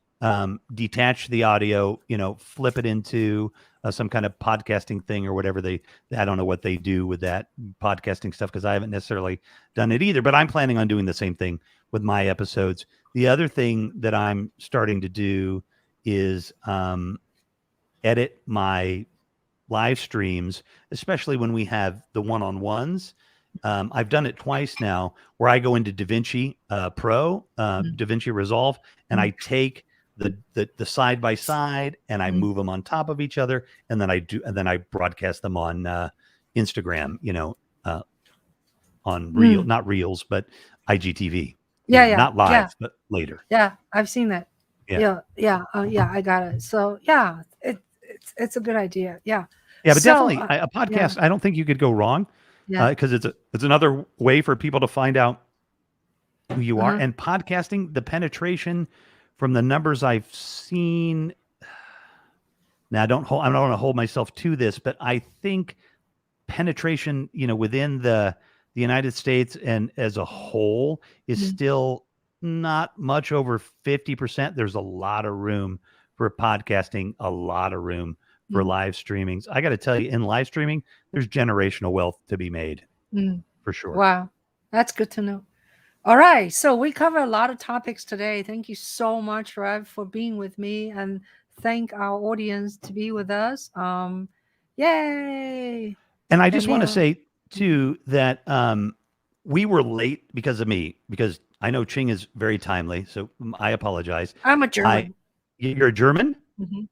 detach the audio, flip it into some kind of podcasting thing or whatever I don't know what they do with that podcasting stuff because I haven't necessarily done it either, but I'm planning on doing the same thing with my episodes. The other thing that I'm starting to do is edit my live streams, especially when we have the one-on-ones. I've done it twice now where I go into DaVinci Pro, Mm. DaVinci Resolve, and Mm. I take the side by side and I Mm. move them on top of each other, and then I broadcast them on Instagram, on Mm. not reels, but IGTV, Yeah, not live, yeah, but later. yeah. I've seen that. Yeah. Yeah, I got it. So yeah, it's a good idea. Yeah. Yeah, but So definitely a yeah, podcast. I don't think you could go wrong yeah. because it's another way for people to find out who you are. Uh-huh. And podcasting, the penetration from the numbers I've seen. Now, I don't want to hold myself to this, but I think penetration, within the United States and as a whole is Mm. still not much over 50%. There's a lot of room for podcasting, a lot of room for Mm. live streamings. I got to tell you, in live streaming, there's generational wealth to be made Mm. for sure. Wow, that's good to know. All right, so we cover a lot of topics today. Thank you so much, Rev, for being with me, and thank our audience to be with us. Yay! And I And just want to yeah, say too that we were late because of me, because I know Ching is very timely, so I apologize. I'm a German. You're a German? Hmm.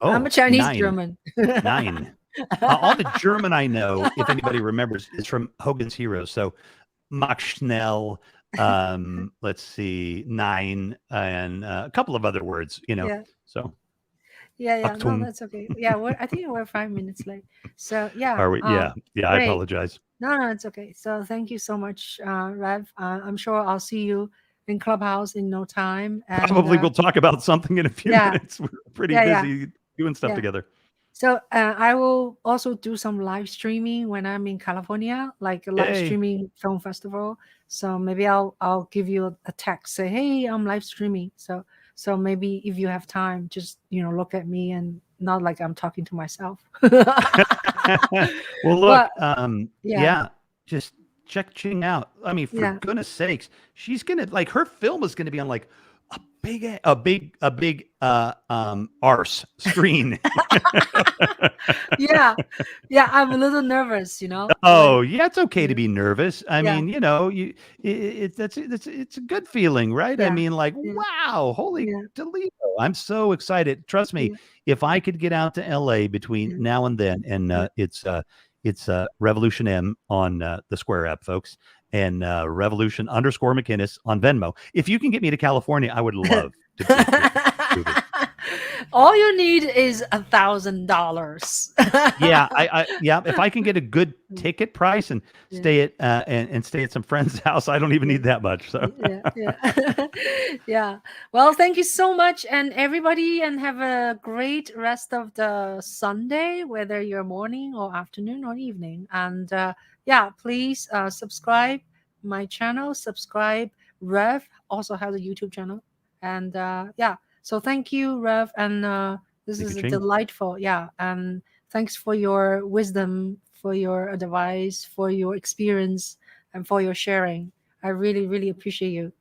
I'm a Oh, Chinese nine, German. nine. All the German I know, if anybody remembers, is from Hogan's Heroes. So MacInnes, let's see, nine, and a couple of other words, Yeah, So yeah. No, Achtung. that's okay. Yeah, I think we're 5 minutes late. So yeah, Are we? Yeah, yeah. I great. apologize. No, it's okay. So thank you so much, Rev. I'm sure I'll see you in Clubhouse in no time. And Probably we'll talk about something in a few yeah, minutes. We're pretty yeah. busy doing stuff Yeah. together. So I will also do some live streaming when I'm in California, like a live Yay. streaming film festival. So maybe I'll give you a text, say, hey, I'm live streaming. So maybe if you have time, just look at me and not like I'm talking to myself. Well, look, But yeah, yeah, just check Ching out. I mean, for yeah. goodness sakes, she's gonna her film is gonna be on like a big arse screen. Yeah, yeah. I'm a little nervous, Oh, when yeah, it's okay to yeah, be nervous. I yeah, mean, it's a good feeling, right? I yeah, mean, like, yeah, wow, holy yeah, Toledo. I'm so excited. Trust me, yeah, if I could get out to LA between yeah, now and then, and yeah. it's Revolution M on the Square app, folks, and Revolution __ MacInnes on Venmo. If you can get me to California, I would love to take your movie. All you need is $1,000. Yeah, yeah. If I can get a good ticket price and Yeah, stay at and stay at some friend's house, I don't even yeah, need that much. So yeah. Yeah. Well, thank you so much, and everybody, and have a great rest of the Sunday, whether you're morning or afternoon or evening. And yeah, please subscribe my channel. Subscribe. Rev also has a YouTube channel, and yeah. So thank you, Rev, and this thank you, is a Ching. delightful. Yeah, and thanks for your wisdom, for your advice, for your experience, and for your sharing. I really, really appreciate you.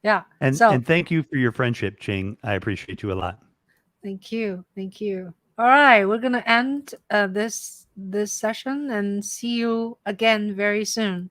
Yeah. And So thank you for your friendship, Ching. I appreciate you a lot. thank you. Thank you. All right. We're gonna end this session and see you again very soon.